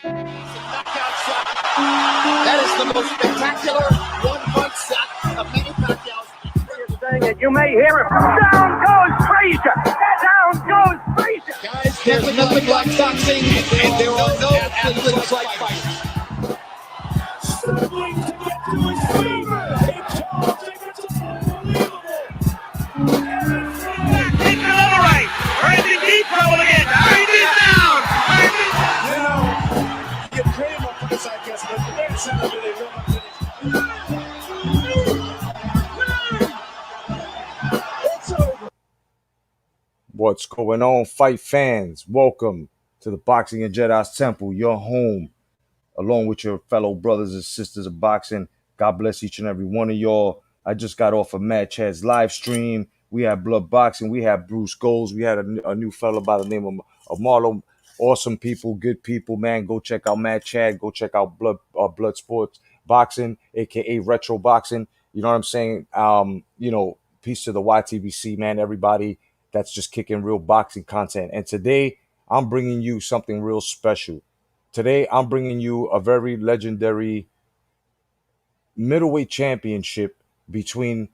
Knockout shot. That is the most spectacular one-punch shot of Manny Pacquiao's. You may hear it. Down goes Frazier. Down goes Frazier. Guys, there's nothing like boxing, and there are no athletes like fighting. Struggling to get to his feet. Taking another right. We're in deep trouble again. He's down. You know, you get cream up for this, I guess, but the next center they run up to this. It's over. What's going on, fight fans? Welcome to the Boxing and Jedi's Temple, your home, along with your fellow brothers and sisters of boxing. God bless each and every one of y'all. I just got off of Matt Chad's live stream. We had Blood Boxing. We had Bruce Goals. We had a new fellow by the name of Marlon. Awesome people, good people, man. Go check out Matt Chad. Go check out Blood Sports Boxing, a.k.a. Retro Boxing. You know what I'm saying? Peace to the YTBC, man. Everybody that's just kicking real boxing content. And today, I'm bringing you something real special. Today, I'm bringing you a very legendary middleweight championship between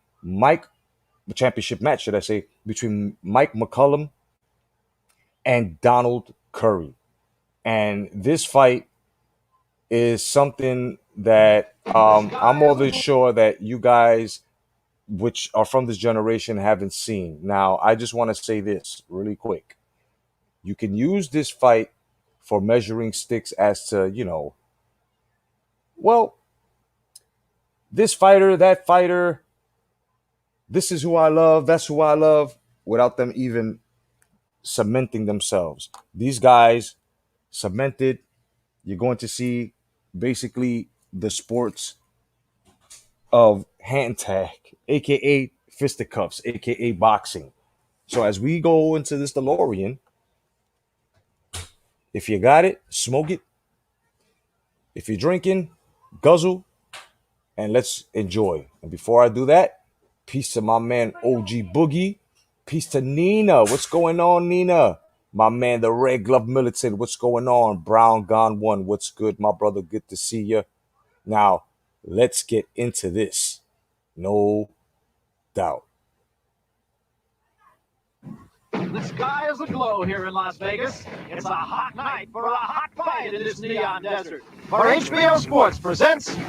championship match, should I say, between Mike McCallum and Donald Curry. And this fight is something that I'm more than sure that you guys, which are from this generation, haven't seen. Now, I just want to say this really quick. You can use this fight for measuring sticks as to, this fighter, that fighter, this is who I love, that's who I love, without them even cementing themselves. These guys cemented. You're going to see basically the sports of hand tag, a.k.a. fisticuffs, a.k.a. boxing. So as we go into this DeLorean, if you got it, smoke it. If you're drinking, guzzle, and let's enjoy. And before I do that, peace to my man OG Boogie. Peace to Nina. What's going on, Nina? My man, the Red Glove Militant. What's going on? Brown Gone One. What's good, my brother? Good to see you. Now, let's get into this. No doubt. The sky is aglow here in Las Vegas. It's a hot night for a hot fight in this neon desert. For HBO Sports presents the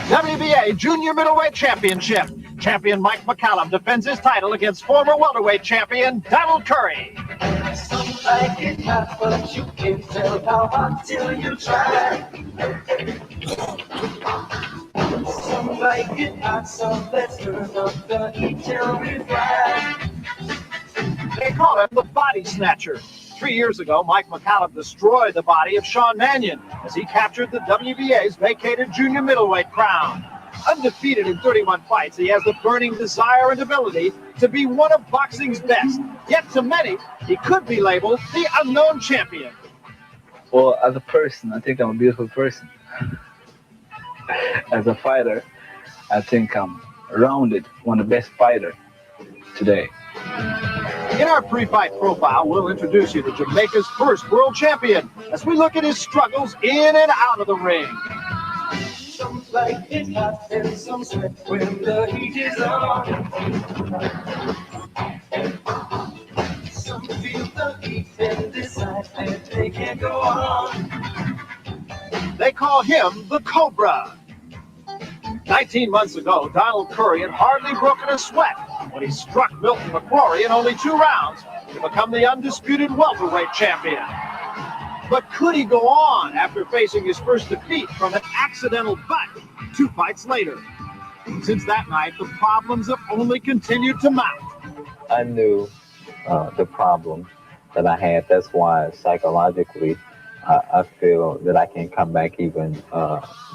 WBA Junior Middleweight Championship. Champion Mike McCallum defends his title against former welterweight champion Donald Curry. Some like it hot, but you can't tell how hot till you try. Some like it hot, so let's turn up the heat till we fly. They call him the Body Snatcher. 3 years ago, Mike McCallum destroyed the body of Sean Mannion as he captured the WBA's vacated junior middleweight crown. Undefeated in 31 fights, he has the burning desire and ability to be one of boxing's best. Yet to many, he could be labeled the unknown champion. Well, as a person, I think I'm a beautiful person. As a fighter, I think I'm rounded, one of the best fighters today. In our pre-fight profile, we'll introduce you to Jamaica's first world champion as we look at his struggles in and out of the ring. Some like it hot and some sweat when the heat is on. Some feel the heat and decide that they can't go on. They call him the Cobra. 19 months ago, Donald Curry had hardly broken a sweat when he struck Milton McCrory in only 2 rounds to become the undisputed welterweight champion. But could he go on after facing his first defeat from an accidental butt 2 fights later? Since that night, the problems have only continued to mount. I knew the problem that I had. That's why psychologically I feel that I can come back even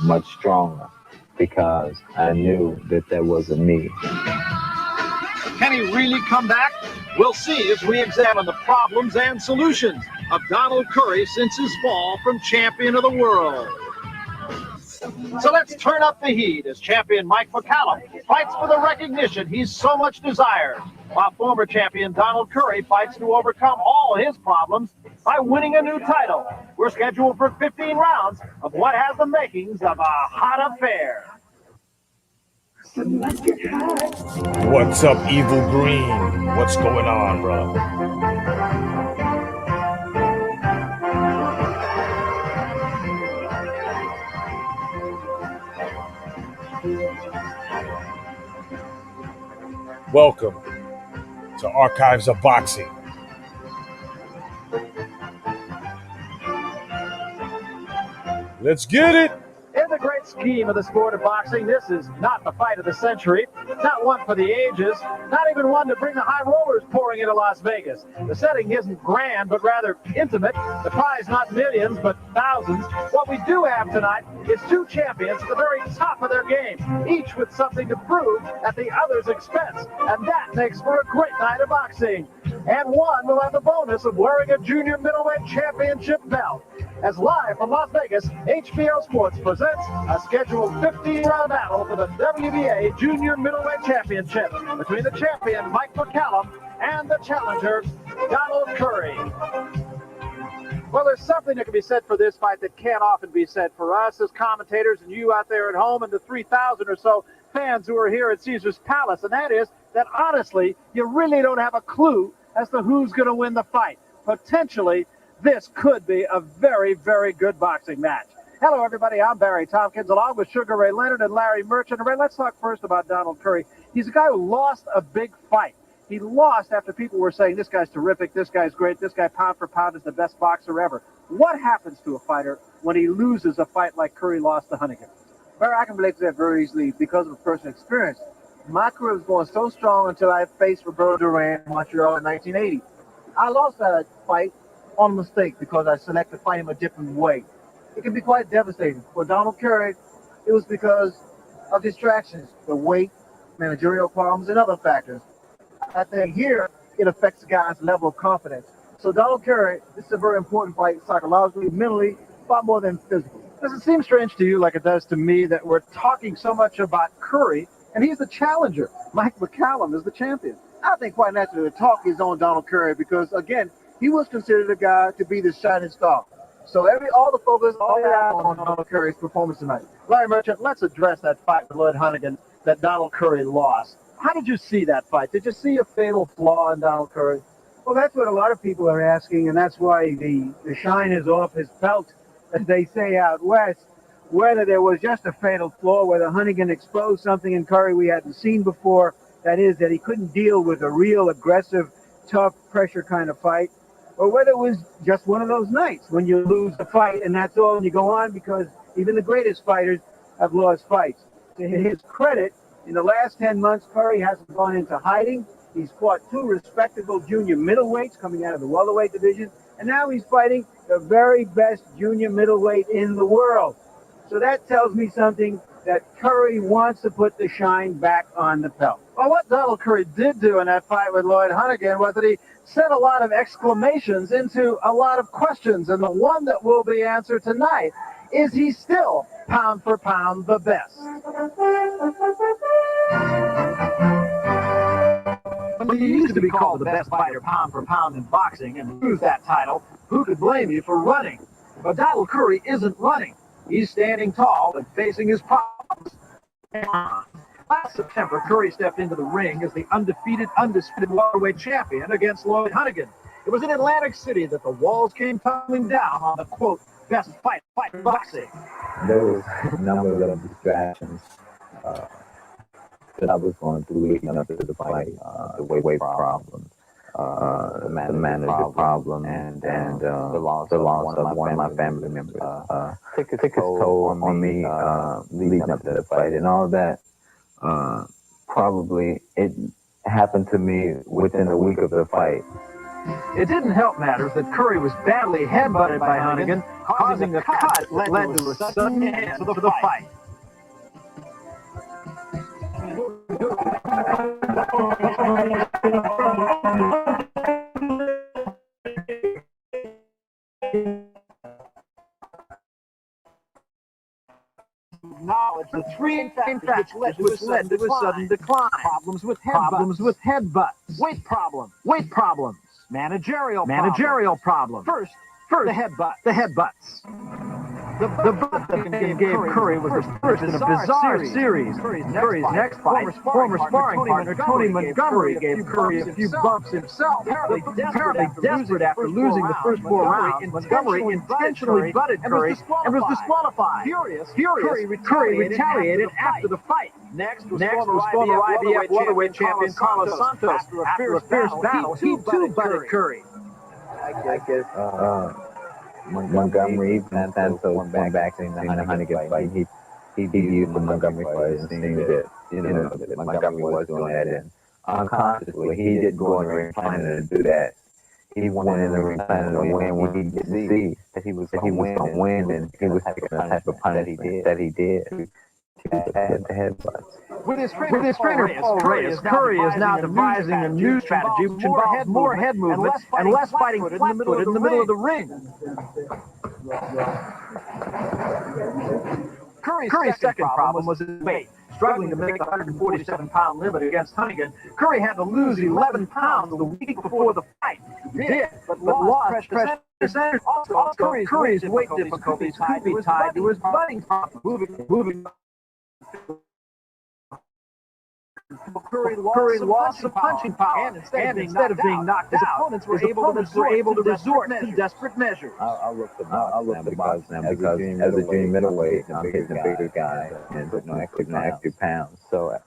much stronger, because I knew that wasn't me. Can he really come back? We'll see as we examine the problems and solutions of Donald Curry since his fall from champion of the world. So let's turn up the heat as champion Mike McCallum fights for the recognition he's so much desired, while former champion Donald Curry fights to overcome all all his problems by winning a new title. We're scheduled for 15 rounds of what has the makings of a hot affair. What's up, Evil Green? What's going on, bro? Welcome to Archives of Boxing. Let's get it. In the great scheme of the sport of boxing, this is not the fight of the century, not one for the ages, not even one to bring the high rollers pouring into Las Vegas. The setting isn't grand, but rather intimate. The prize not millions, but thousands. What we do have tonight is two champions at the very top of their game, each with something to prove at the other's expense, and that makes for a great night of boxing. And one will have the bonus of wearing a junior middleweight championship belt. As live from Las Vegas, HBO Sports presents a scheduled 15-round battle for the WBA Junior Middleweight Championship between the champion Mike McCallum and the challenger Donald Curry. Well, there's something that can be said for this fight that can't often be said for us as commentators and you out there at home and the 3,000 or so fans who are here at Caesar's Palace, and that is that honestly, you really don't have a clue as to who's going to win the fight. Potentially, this could be a very, very good boxing match. Hello, everybody. I'm Barry Tompkins, along with Sugar Ray Leonard and Larry Merchant. Ray, let's talk first about Donald Curry. He's a guy who lost a big fight. He lost after people were saying, this guy's terrific, this guy's great, this guy pound for pound is the best boxer ever. What happens to a fighter when he loses a fight like Curry lost to Hunnigan? Barry, I can relate to that very easily because of personal experience. My career was going so strong until I faced Roberto Duran in Montreal in 1980. I lost that fight on mistake because I selected to fight him a different way. It can be quite devastating. For Donald Curry, it was because of distractions, the weight, managerial problems, and other factors. I think here it affects the guy's level of confidence. So Donald Curry, this is a very important fight psychologically, mentally, far more than physically. Does it seem strange to you, like it does to me, that we're talking so much about Curry, and he's the challenger? Mike McCallum is the champion. I think quite naturally the talk is on Donald Curry because, again, he was considered a guy to be the shining star. So all the focus, all the eyes on Donald Curry's performance tonight. Larry Merchant, let's address that fight with Lloyd Hunnigan that Donald Curry lost. How did you see that fight? Did you see a fatal flaw in Donald Curry? Well, that's what a lot of people are asking, and that's why the shine is off his belt, as they say out west. Whether there was just a fatal flaw, whether Hunnigan exposed something in Curry we hadn't seen before, that is, that he couldn't deal with a real aggressive, tough pressure kind of fight, or whether it was just one of those nights when you lose a fight and that's all and you go on, because even the greatest fighters have lost fights. To his credit, in the last 10 months, Curry hasn't gone into hiding. He's fought two respectable junior middleweights coming out of the welterweight division, and now he's fighting the very best junior middleweight in the world. So that tells me something, that Curry wants to put the shine back on the belt. Well, what Donald Curry did do in that fight with Lloyd Hunnigan was that he sent a lot of exclamations into a lot of questions, and the one that will be answered tonight is he still pound for pound the best? Well, you used to be called the best fighter pound for pound in boxing and lose that title. Who could blame you for running? But Donald Curry isn't running. He's standing tall and facing his problems. Last September, Curry stepped into the ring as the undisputed welterweight champion against Lloyd Hunnigan. It was in Atlantic City that the walls came tumbling down on the, quote, best fight in boxing. There was a number of distractions that I was going through leading up to the fight, the weight problems, the manager problem, and the loss of one of my family members. Took its toll on me leading up to the fight, and all that. Probably it happened to me within a week of the fight. It didn't help matters that Curry was badly headbutted by Hunnigan, causing a cut that led to a sudden end to the fight. Knowledge the three factors which led to a sudden decline. Problems with headbutts. Weight problems. Managerial problem. First, the headbutts. The butt that gave Curry was the first in a bizarre series. Curry's next fight, former sparring partner Tony Montgomery gave Curry a few bumps himself. Apparently desperate after losing the first 4 rounds, Montgomery intentionally butted Curry and was disqualified. Furious, Curry retaliated after the fight. Next was former IBF welterweight champion Carlos Santos. After a fierce battle, he too butted Curry. I guess Montgomery and Santos went back in the Hunnigan fight. He used the Montgomery fight and seen that, that Montgomery was doing that. And unconsciously, he didn't go in the ring planning to do that. He went in the ring planning to win when he didn't see that he was going to win, and he was taking the type of punishment that he did. The headbutts. With his trainer Paul Reyes, Curry is now devising a new strategy which involves more head movement and less fighting flat-footed in the middle of the ring. Curry's second problem was his weight. Struggling to make the 147-pound limit against Hunnigan, Curry had to lose 11 pounds the week before the fight. He did, but lost pressure. Also, Curry's weight difficulties could be tied to his butting problem. Moving. Curry lost some punching power, and instead of being knocked out, his opponents were able to resort to desperate measures. I'll look the box now because as a junior middleweight, I'm hitting a bigger guy and putting on extra pounds. So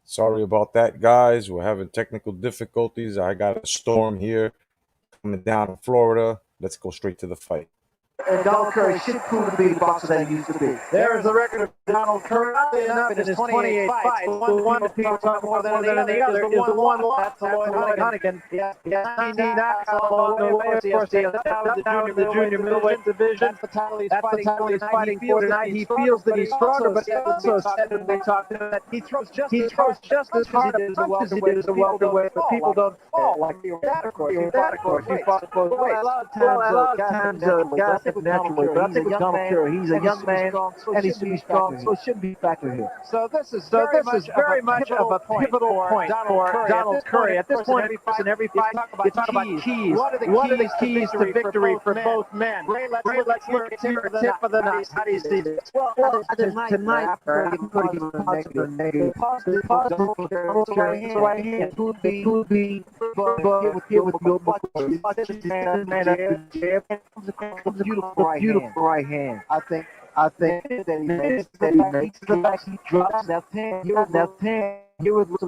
Sorry about that, guys. We're having technical difficulties. I got a storm here coming down in Florida. Let's go straight to the fight. Donald Curry should prove to be the boxer that he used to be. There is the record of Donald Curry. Oddly enough, in his 28 fights, the one people talk more than any other is the one loss to Lloyd Hunnigan. He has 19 knockouts along the way. Of course, he has down in the junior middleweight division. That's the title he's fighting for tonight. He feels that he's stronger, but he also said when they talked to him that he throws just as hard as he did as a welterweight, but people don't fall like you. That, of course, he fought both ways. A lot of times, guys naturally, but I think with Donald Curry, he's a young man, and he's to be strong, so it shouldn't be factored here. So this is very much of a pivotal point for Donald Curry. At this point in every fight, you talk about keys. What are the keys to victory for both men? Ray, let's look at tip of the night. How do you see this? Well, tonight, I'm going to give a negative. Positive right hand. Could be, but here with Bill McCallum. Beautiful right hand. I think that he makes the back. He drops left hand. Here with one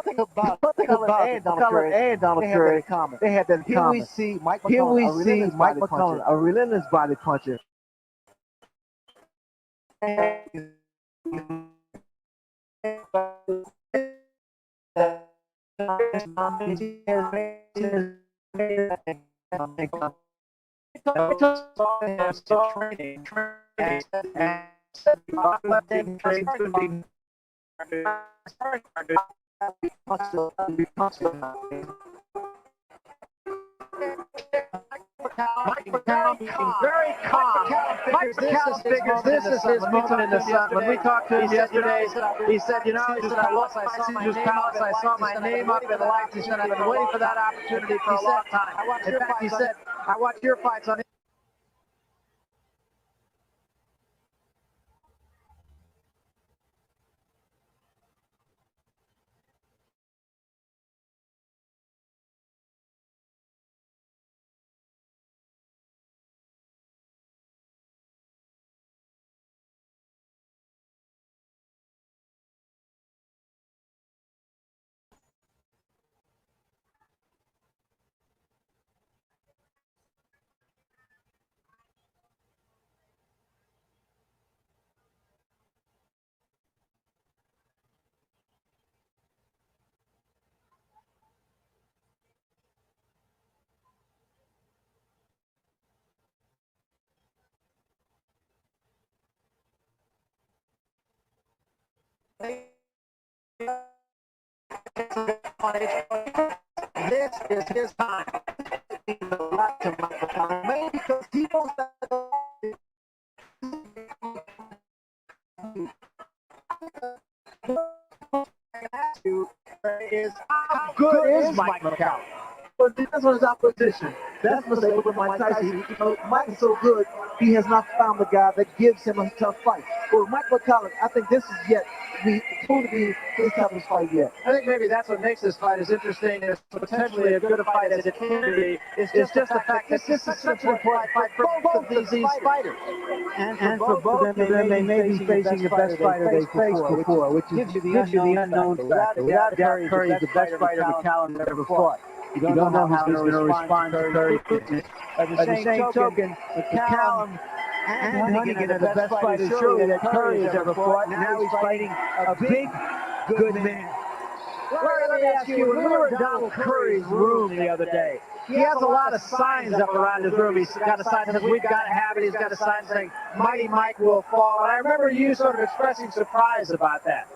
thing about McCallum and Donald Curry, they had that in common. Here we see Mike McCallum, a relentless body puncher. Mike McCallum being very calm. Mike McCallum figures this is his moment in the sun. When we talked to him yesterday, he said, I lost my Caesar's Palace. I saw my name up in lights. He said, I've been waiting for that opportunity for a long time. In fact, he said, I watch your fights on This is his time. Maybe because he wants is how good is Mike McCallum? But that's what his opposition. That's what's able with Mike Tyson. You know, Mike is so good, he has not found the guy that gives him a tough fight. But Mike McCallum, I think this is yet going to be his toughest fight yet. I think maybe that's what makes this fight as interesting as potentially as good a fight as it can be. It's just the fact that this is such an important fight for both of these fighters. And for both of them, they may be facing the best fighter they faced before, which gives you the unknown factor. Without Curry is the best fighter McCallum ever fought. You don't know how he's going to respond to Curry's quickness. At the same token, McCallum and Huntington are the best fighters surely that Curry has ever fought. Now he's fighting a big, good man. Larry, let me ask you, when we were in Donald Curry's room the other day, he has a lot of signs up around his room. He's got a sign that says, "We've got to have it." He's got a sign saying, "Mighty Mike will fall." And I remember you sort of expressing surprise about that.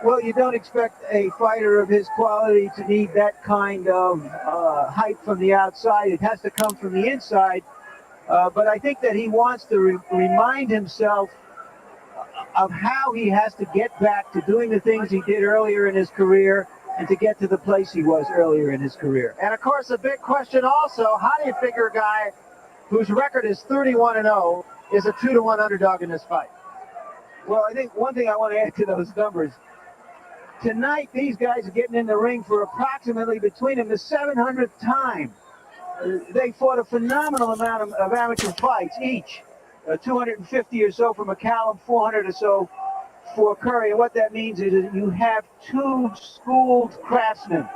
Well, you don't expect a fighter of his quality to need that kind of hype from the outside. It has to come from the inside. But I think that he wants to remind himself of how he has to get back to doing the things he did earlier in his career and to get to the place he was earlier in his career. And of course, a big question also, how do you figure a guy whose record is 31-0 is a 2-1 underdog in this fight? Well, I think one thing I want to add to those numbers, tonight these guys are getting in the ring for approximately between them the 700th time. They fought a phenomenal amount of amateur fights each. 250 or so for McCallum, 400 or so for Curry. And what that means is that you have two schooled craftsmen.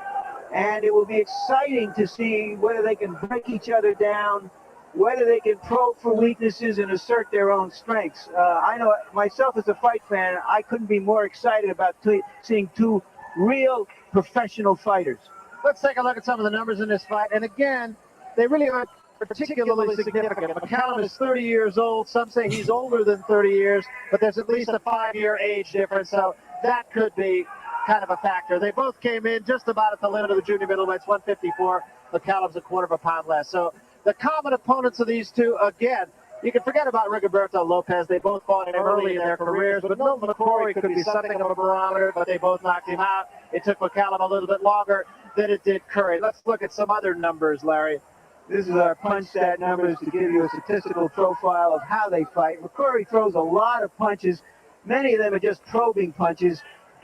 And it will be exciting to see whether they can break each other down, whether they can probe for weaknesses and assert their own strengths. I know myself as a fight fan, I couldn't be more excited about seeing two real professional fighters. Let's take a look at some of the numbers in this fight. And again, they really aren't particularly significant. McCallum is 30 years old. Some say he's older than 30 years, but there's at least a 5-year age difference, so that could be kind of a factor. They both came in just about at the limit of the junior middleweights, 154. McCallum's a quarter of a pound less. So the common opponents of these two, again, you can forget about Rigoberto Lopez. They both fought early in their careers, but Milton McCrory could be something of a barometer, but they both knocked him out. It took McCallum a little bit longer than it did Curry. Let's look at some other numbers, Larry. This is our punch stat numbers to give you a statistical profile of how they fight. McCrory throws a lot of punches. Many of them are just probing punches.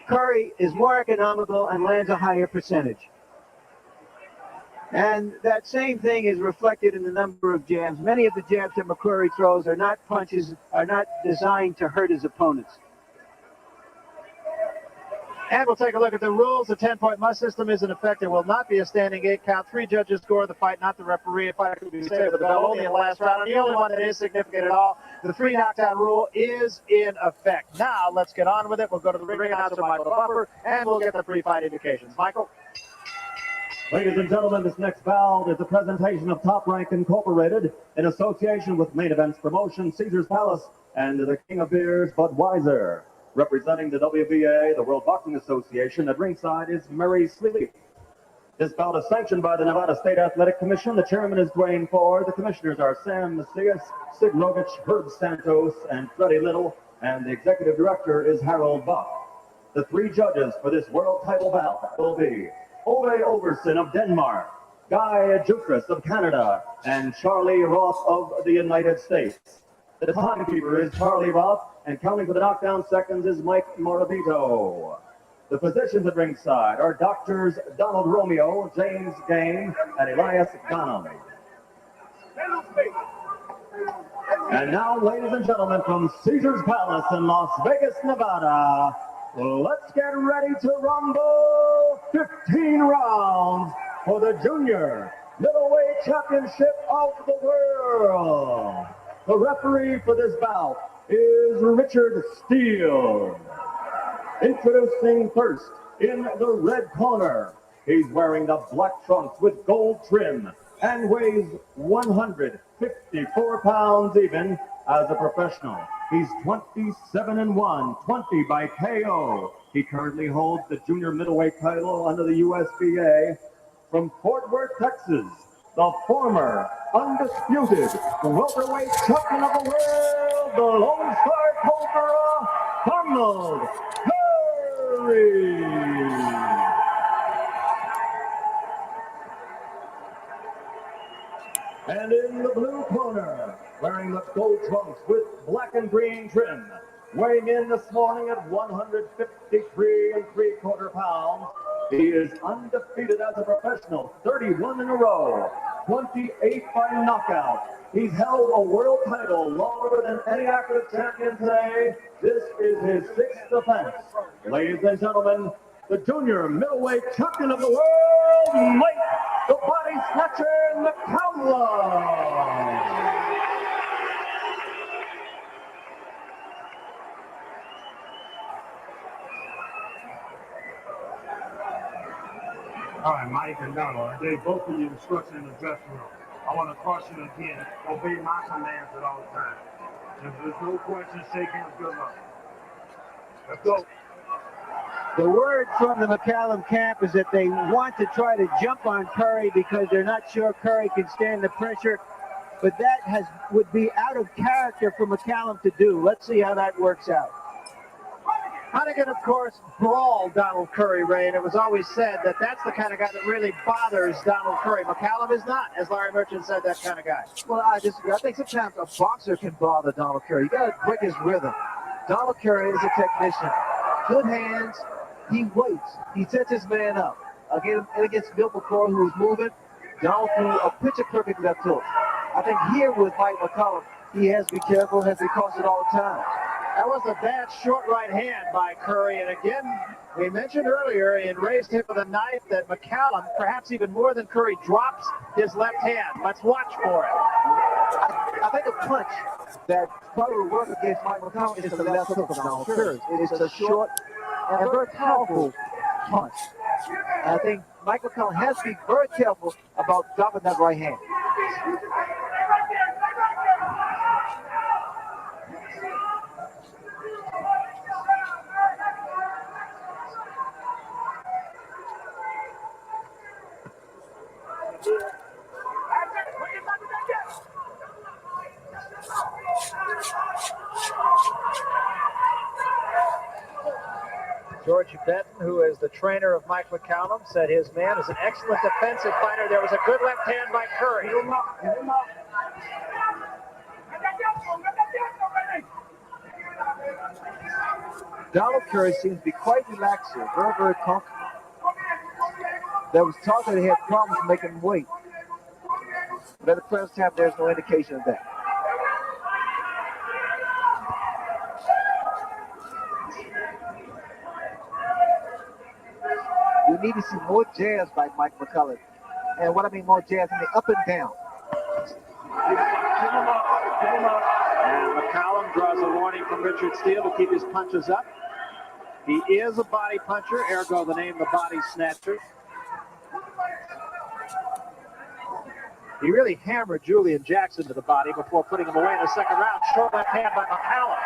Curry is more economical and lands a higher percentage. And that same thing is reflected in the number of jabs. Many of the jabs that McCrory throws are not punches, are not designed to hurt his opponents. And we'll take a look at the rules. The 10-point must system is in effect. There will not be a standing 8 count. 3 judges score the fight, not the referee. A fighter could be saved with the bell only in the last round. And the only one that is significant at all, the 3 knockdown rule is in effect. Now, let's get on with it. We'll go to the ring announcer, Michael Buffer, and we'll get the pre-fight indications. Michael? Ladies and gentlemen, this next bout is a presentation of Top Rank Incorporated in association with Main Events Promotion, Caesar's Palace, and the King of Beers, Budweiser. Representing the WBA, the World Boxing Association, at ringside is Murray Sleep. This bout is sanctioned by the Nevada State Athletic Commission. The chairman is Dwayne Ford. The commissioners are Sam Macias, Sid Rogich, Herb Santos, and Freddie Little. And the executive director is Harold Buck. The 3 judges for this world title bout will be Ove Overson of Denmark, Guy Jutras of Canada, and Charlie Roth of the United States. The timekeeper is Charlie Roth, and counting for the knockdown seconds is Mike Moravito. The physicians at ringside are Doctors Donald Romeo, James Game, and Elias Ghanem. And now, ladies and gentlemen, from Caesar's Palace in Las Vegas, Nevada, let's get ready to rumble. 15 rounds for the Junior Middleweight Championship of the World. The referee for this bout is Richard Steele. Introducing first, in the red corner, he's wearing the black trunks with gold trim and weighs 154 pounds even. as a professional. He's 27-1, 20 by KO. He currently holds the junior middleweight title under the USBA. From Fort Worth, Texas, the former undisputed welterweight champion of the world, the Lone Star Cobra, Donald Curry. And in the blue corner, wearing the gold trunks with black and green trim, weighing in this morning at 153 3/4 pounds, he is undefeated as a professional, 31 in a row, 28 by knockout. He's held a world title longer than any active champion today. This is his 6th defense. Ladies and gentlemen, the junior middleweight champion of the world, Mike the Body Snatcher McCallum. All right, Mike and Donald, I gave both of you instruction in the dressing room. I want to caution again, obey my commands at all times. If there's no question, shake hands, good luck. Let's go. The word from the McCallum camp is that they want to try to jump on Curry because they're not sure Curry can stand the pressure, but that would be out of character for McCallum to do. Let's see how that works out. Hunnigan, of course, brawled Donald Curry, Ray, and it was always said that that's the kind of guy that really bothers Donald Curry. McCallum is not, as Larry Merchant said, that kind of guy. Well, I disagree. I think sometimes a boxer can bother Donald Curry. You got to break his rhythm. Donald Curry is a technician. Good hands. He waits. He sets his man up. Again, against Bill McCoy, who's moving, Donald threw a picture-perfect left hook. I think here with Mike McCallum, he has to be careful, has to be cautious all the time. That was a bad short right hand by Curry. And again, we mentioned earlier in Ray's tip of the knife that McCallum, perhaps even more than Curry, drops his left hand. Let's watch for it. I think a punch that probably would work against Mike McCallum is the left hook of Donald Curry. It is a short and very powerful punch. And I think Mike McCallum has to be very careful about dropping that right hand. George Benton, who is the trainer of Mike McCallum, said his man is an excellent defensive fighter. There was a good left hand by Curry. Donald Curry seems to be quite relaxed here, very, very comfortable. There was talk that he had problems making weight. But at the present time, there's no indication of that. We need to see more jabs by Mike McCallum. And what I mean more jabs, I mean up and down. And McCallum draws a warning from Richard Steele to keep his punches up. He is a body puncher, ergo the name the Body Snatcher. He really hammered Julian Jackson to the body before putting him away in the second round. Short left hand by McCallum.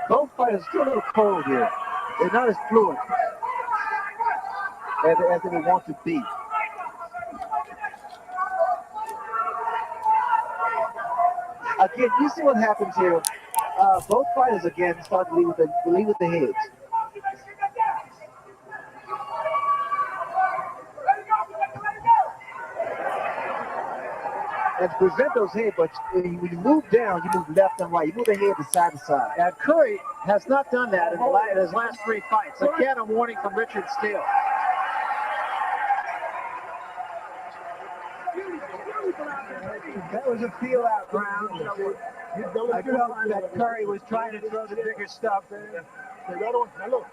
Both fighters are still a little cold here. They're not as fluid as they would want to be. Again, you see what happens here. Both fighters again start to lead with the heads. And to prevent those headbutts, when you move down, you move left and right. You move the head to side to side. And Curry has not done that in his last three fights. Again, a warning from Richard Steele. That was a feel-out round. I felt that Curry was trying to throw the bigger stuff. Look,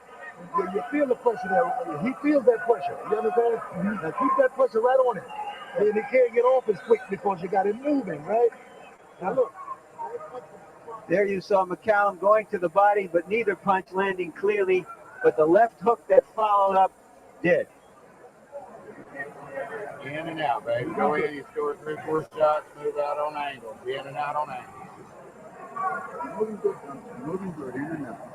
you feel the pressure there. He feels that pressure. You understand? Now keep that pressure right on him. Then he can't get off as quick because you got him moving, right? Now look. There you saw McCallum going to the body, but neither punch landing clearly. But the left hook that followed up did. In and out, baby. Go in, you score 3-4 shots, move out on angle. In and out on angle. Moving good, in and out.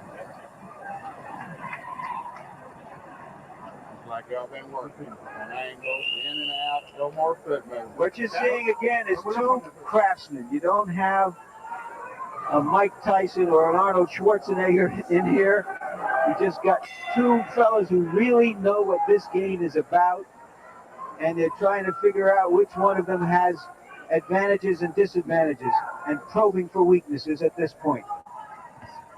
Like y'all been working on angles, in and out, no more foot movement. What you're seeing again is two craftsmen. You don't have a Mike Tyson or an Arnold Schwarzenegger in here. You just got two fellas who really know what this game is about, and they're trying to figure out which one of them has advantages and disadvantages, and probing for weaknesses at this point.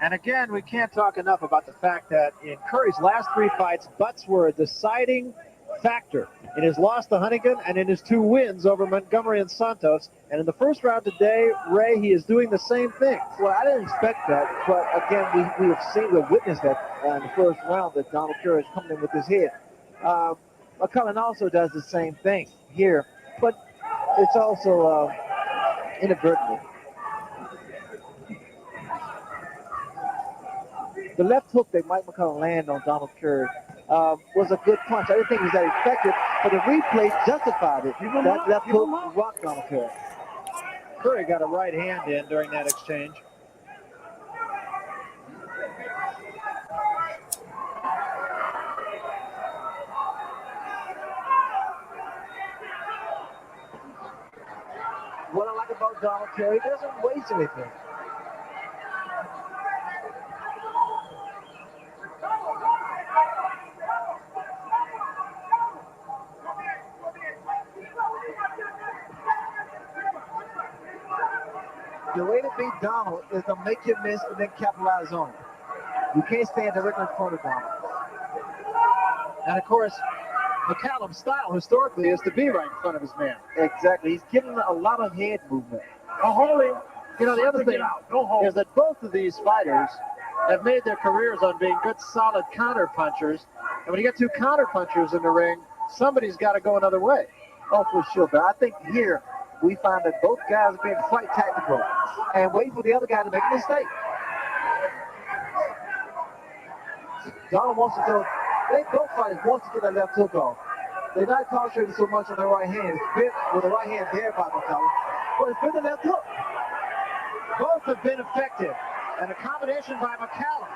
And again, we can't talk enough about the fact that in Curry's last 3 fights, butts were a deciding factor in his loss to Huntington and in his 2 wins over Montgomery and Santos. And in the first round today, Ray, he is doing the same thing. Well, I didn't expect that, but again, we've witnessed that in the first round that Donald Curry is coming in with his head. McCallum also does the same thing here, but it's also inadvertently. The left hook that Mike McCallum landed on Donald Curry was a good punch. I didn't think it was that effective, but the replay justified it. That left hook rocked Donald Curry. Curry got a right hand in during that exchange. What I like about Donald Curry, he doesn't waste anything. The way to beat Donald is to make him miss and then capitalize on it. You can't stand directly in front of Donald. And of course, McCallum's style historically is to be right in front of his man. Exactly. He's giving a lot of head movement. You know, the other thing is that both of these fighters have made their careers on being good, solid counter punchers. And when you get 2 counter punchers in the ring, somebody's got to go another way. Oh, for sure. But I think here we find that both guys are being quite tactical and waiting for the other guy to make a mistake. Donald wants to go. Both fighters want to get that left hook off. They're not concentrating so much on their right hand. It's been with the right hand there by McCallum, but it's been the left hook. Both have been effective, and a combination by McCallum.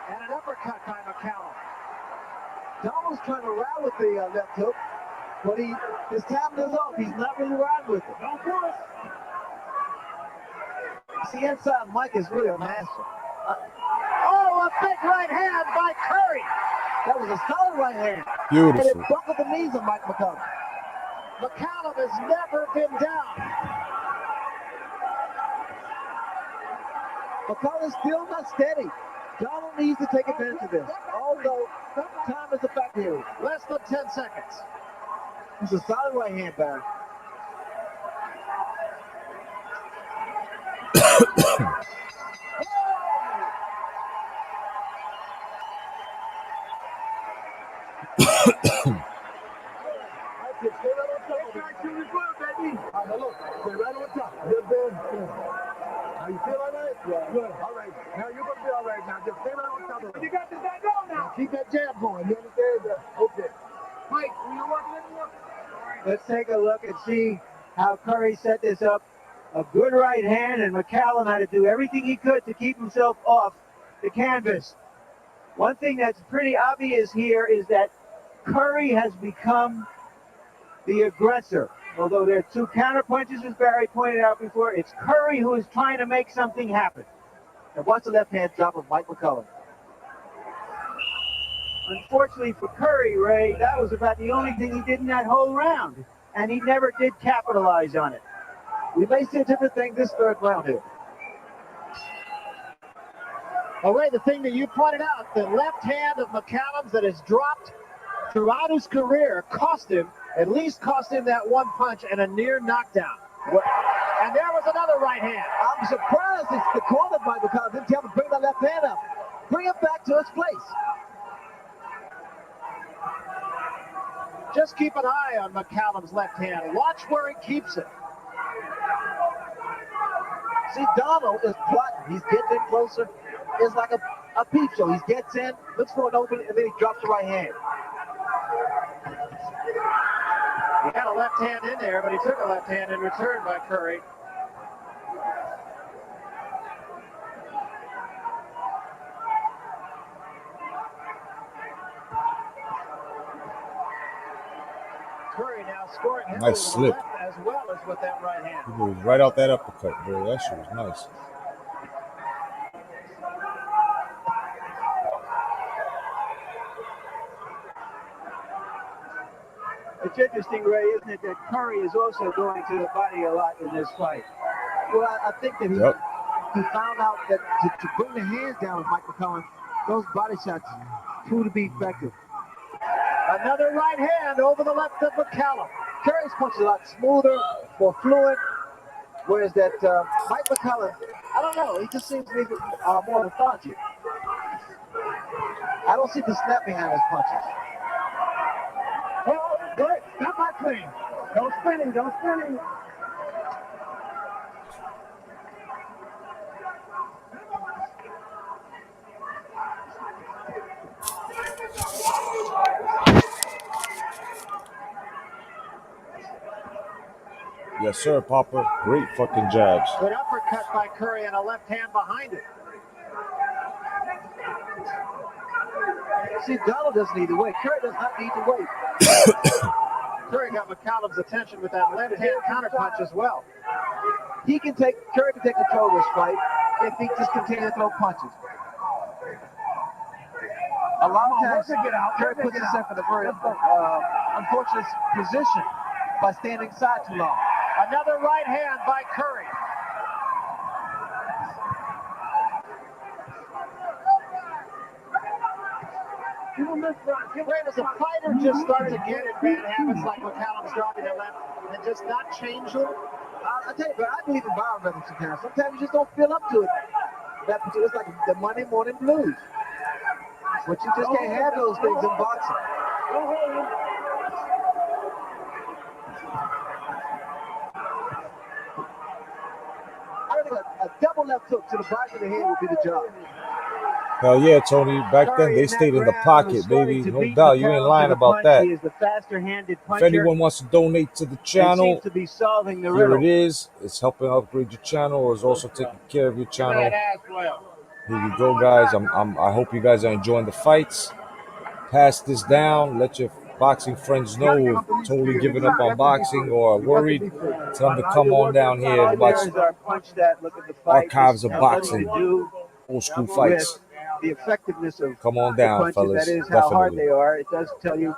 And an uppercut by McCallum. Donald's trying to ride with the left hook, but his time is off. He's not really riding with it. Don't push. See, inside Mike is really a master. Oh, a big right hand by Curry. That was a solid right hand. Beautiful. And it buckled the knees of Mike McCallum. McCallum has never been down. McCallum's still not steady. Donald needs to take advantage of this. Although time is a factor here. Less than 10 seconds. It's a solid right hand back. You feel all right? Yeah. Good. All right. Now you're going to be all right now. Just stay right on top of it. You got this guy going now. Keep that jab going. You understand? Okay. Mike, will you work anymore? Let's take a look and see how Curry set this up. A good right hand, and McCallum had to do everything he could to keep himself off the canvas. One thing that's pretty obvious here is that Curry has become the aggressor. Although there are 2 counter punches, as Barry pointed out before, it's Curry who is trying to make something happen. And watch the left hand drop of Mike McCallum. Unfortunately for Curry, Ray, that was about the only thing he did in that whole round. And he never did capitalize on it. We may see a different thing this 3rd round here. Well, Ray, the thing that you pointed out, the left hand of McCallum's that has dropped throughout his career at least cost him that 1 punch and a near knockdown. And there was another right hand. I'm surprised it's the corner by McCallum. Didn't tell him to bring that left hand up. Bring it back to its place. Just keep an eye on McCallum's left hand. Watch where he keeps it. See, Donald is plotting. He's getting in closer. It's like a peep show. He gets in, looks for an opening, and then he drops the right hand. He had a left hand in there, but he took a left hand in return by Curry. Curry now scoring Nice slip. as well as with that right hand. He moved right out that uppercut, bro. That shit was nice. It's interesting, Ray, isn't it, that Curry is also going to the body a lot in this fight. Well, I think that he found out that to bring the hands down with Mike McCallum, those body shots prove to be effective. Another right hand over the left of McCallum. Curry's punch is a lot smoother, more fluid, whereas that Mike McCallum, I don't know, he just seems to be more lethargic. I don't see the snap behind his punches. Oh, good. Not my clean. Don't spinning, don't spinning. Yes, sir, Papa. Great fucking jabs. Good uppercut by Curry and a left hand behind it. See, Donald doesn't need to wait. Curry does not need to wait. Curry got McCallum's attention with that left hand counter punch as well. Curry can take control of this fight if he just continues to throw punches. A lot of times, Curry puts himself in a very unfortunate position by standing side too long. Another right hand by Curry. Where does a fighter just start to get in bad habits like McCallum's dropping their left and just not change them? I tell you, but I believe in biometrics sometimes. Sometimes you just don't feel up to it. It's like the Monday morning blues. But you just can't have those things in boxing. I think a double left hook to the back of the head would be the job. Hell yeah, Tony. Back then, they stayed in the pocket, baby. No doubt. You ain't lying about that. He is the faster-handed If anyone wants to donate to the channel, seems to be solving the here riddle. it is. It's helping upgrade your channel, or it's also taking care of your channel. Here we go, guys. I hope you guys are enjoying the fights. Pass this down. Let your boxing friends know if totally giving up on boxing or worried. Tell them to come on down here and watch archives of boxing, old school fights. The effectiveness of Come on down, punches, fellas. that is how hard Definitely. they are. It does tell you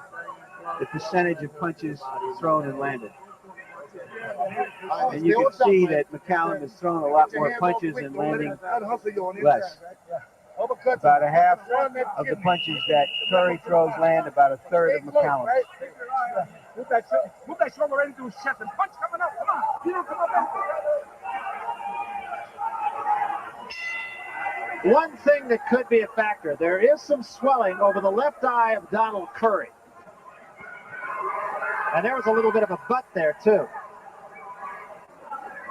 the percentage of punches thrown and landed. And you can see that McCallum has thrown a lot more punches and landing less. About a half of the punches that Curry throws land, about a third of McCallum. Move that shoulder right into his chest and punch coming up. Come on. You don't come up. One thing that could be a factor, there is some swelling over the left eye of Donald Curry. And there was a little bit of a butt there, too.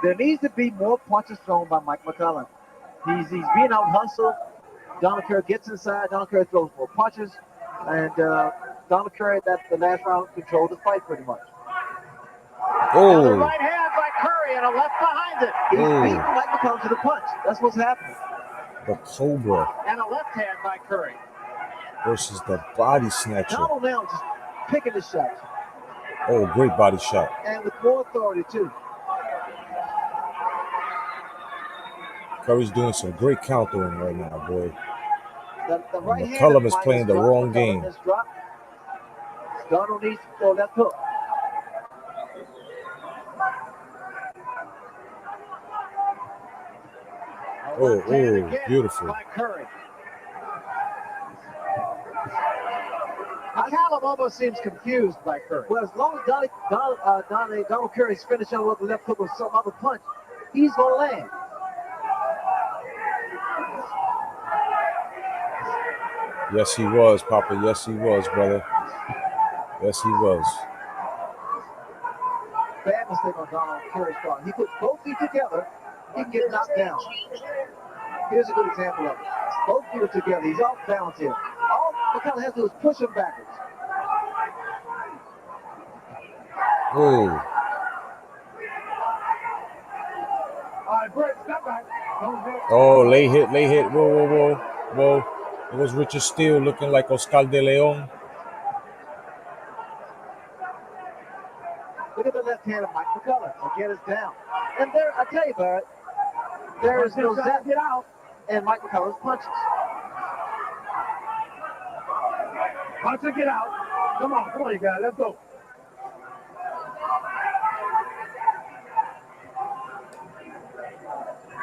There needs to be more punches thrown by Mike McCallum. He's being out hustled. Donald Curry gets inside. Donald Curry throws more punches. And Donald Curry, that's the last round, controlled the fight pretty much. Another right hand by Curry and a left behind it. He's beating Mike McCallum to the punch. That's what's happening. The Cobra And a left hand by Curry. versus the Body Snatcher. Donald now just picking the shots. Oh, great body shot. And with more authority, too. Curry's doing some great countering right now, boy. The right hand McCallum of is Mike playing the dropped. wrong McCallum game. has dropped. Donald needs to throw that hook. Oh, beautiful. By Curry. McCallum almost seems confused by Curry. Well, as long as Donald Curry's finishing with the left hook or some other punch, he's going to land. Yes, he was, Papa. Yes, he was, brother. Yes, he was. Bad mistake on Donald Curry's part. He put both feet together, he can get knocked down. Here's a good example of it. Both feet are together. He's off balance here. All McCallum has to do is push him backwards. Oh, All right, Brett, step back. Don't hit. oh, late hit. Whoa. It was Richard Steele looking like Oscar de Leon. Look at the left hand of Mike McCallum. Again, it's down. And there, I tell you, Barrett, there is no zap get out and Mike McCallum's punches. Punch it, get out. Come on, you guys. Let's go.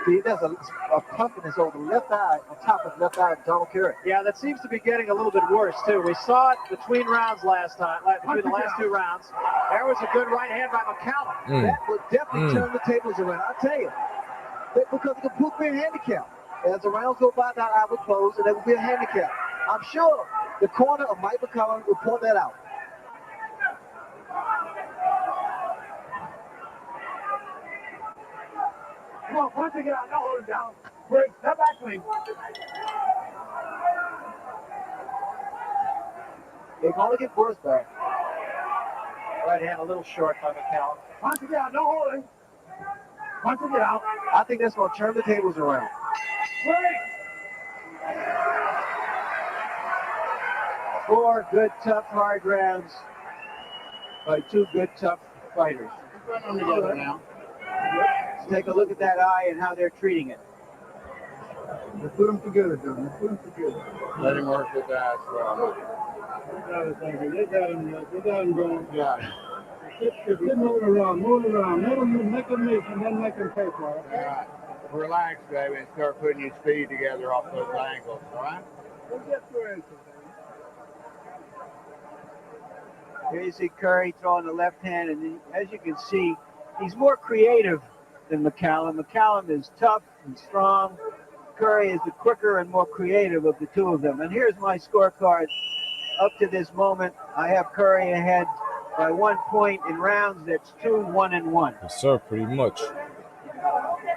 See, there's a puffiness over the left eye, on top of the left eye of Donald Curry. Yeah, that seems to be getting a little bit worse, too. We saw it between rounds last time, between the last two rounds. There was a good right hand by McCallum. That would definitely turn the tables around. I'll tell you, because it could put me in handicap. As the rounds go by, that eye would close, and there would be a handicap. I'm sure the corner of Mike McCallum would point that out. Come on, punch it, get out. Don't hold it down. Break. Step back, please. It can only get worse, Barry. Right hand a little short by McCallum. Punch it, get out. No holding. Punch it, get out. I think that's going to turn the tables around. Break. 4 good, tough, hard rounds by 2 good, tough fighters. Put them together now. Let's take a look at that eye and how they're treating it. Let's put them together, John. Let's put them together. Let him work with that. They got him going. Yeah. Just move it around. Make them mix and then make them pay for it. All right. Relax, baby, and start putting your speed together off those angles, all right? We'll get through it. Here you see Curry throwing the left hand, and as you can see, he's more creative than McCallum. McCallum is tough and strong. Curry is the quicker and more creative of the two of them. And here's my scorecard. Up to this moment, I have Curry ahead by 1 point in rounds. That's 2-1-1. Yes, sir, pretty much.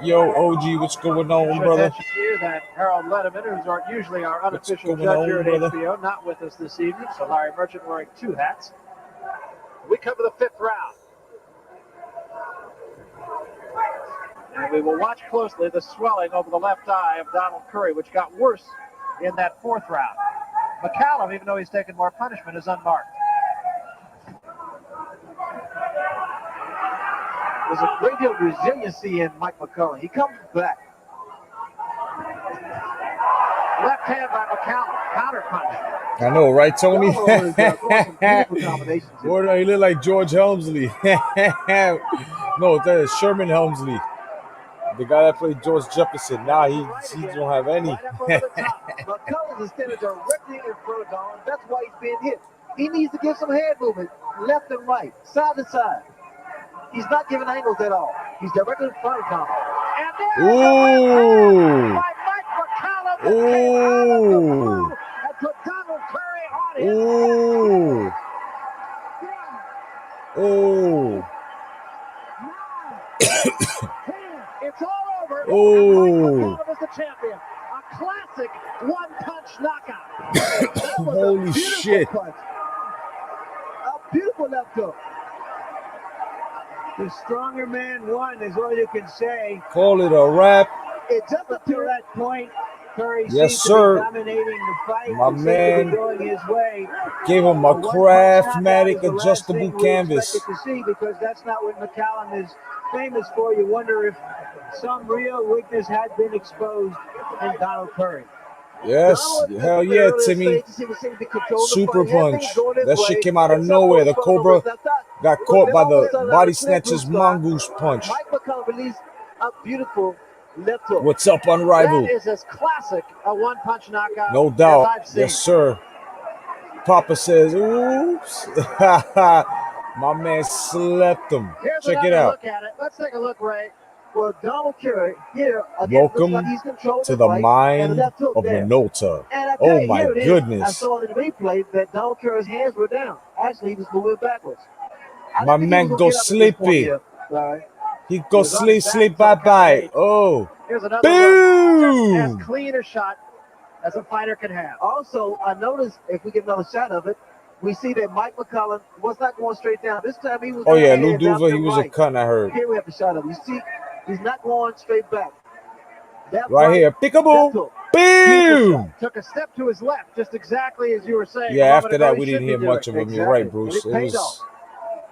Yo, OG, what's going on, Should brother? mention here that Harold Letterman, who's usually our unofficial going judge on, here at brother? HBO, not with us this evening. So Larry Merchant wearing 2 hats. We cover the 5th round. And we will watch closely the swelling over the left eye of Donald Curry, which got worse in that 4th round. McCallum, even though he's taken more punishment, is unmarked. There's a great deal of resiliency in Mike McCallum. He comes back. Left hand by McCallum, counter punch. I know, right, Tony? Throwing some beautiful combinations. Boy, he look like George Helmsley. No, that is Sherman Helmsley. The guy that played George Jefferson. Nah, he don't have any. Right up over the top. McCallum is standing directly in front of Donald. That's why he's being hit. He needs to give some head movement, left and right, side to side. He's not giving angles at all. He's directly in front of Donald. And Ooh. by Mike McCallum, Ooh. and put Donald Curry on him. Ooh. Ooh. It's all over. Ooh. And Mike McCallum is the champion. A classic one-punch knockout. That was Holy a beautiful shit. punch. A beautiful left hook. The stronger man won is all you can say. Call it a wrap. It's up until that point. Curry Yes, seems sir. to be dominating the fight. My He seems man to be going his way. Gave him a One punch Craftmatic knockout is the last adjustable thing we canvas. expected to see, because that's not what McCallum is famous for. You wonder if some real weakness had been exposed in Donald Curry. Yes, Donald, hell at the yeah, earliest Timmy. stages, he was seeming to control the Super fight. He had punch. things going his That shit way. came out of At some nowhere. point, The Donald Cobra was left out. got But caught then by all of a the sudden, body a clear snatcher's blue spot. mongoose punch. Mike McCallum released a beautiful left hook. What's up, Unrivaled? That is as classic a one-punch knockout No as doubt. I've seen. Yes, sir. Papa says, oops. My man slept him. Here's Check it another out. look at it. Let's take a look, Ray. Well, Donald Curry here again. Welcome Looks like he's controlled to the the fight, and mind the left hook of there. Minota. And I tell Oh you, my here it is. I goodness. saw in the replay that Donald Curry's hands were down. Actually, he was moving backwards. I My didn't think he was man gonna go get up at this point sleepy. here, Larry. He go was on his sleep, back until bye count bye. 8. Oh, Here's another one. Just as boom. clean a shot as a fighter can have. Also, I noticed if we get another shot of it, we see that Mike McCallum was not going straight down. This time he was Oh going yeah, ahead Lou and down Duva, to he the was a right. cunt, I heard. Here we have the shot of it. You see, he's not going straight back. That Right here, left peekaboo. hook. Boom. Took a step to his left, just exactly as you were saying. Yeah, a moment after ago that, he we should didn't be hear doing. much of him. You're Exactly. right, Bruce. And It it paid was off.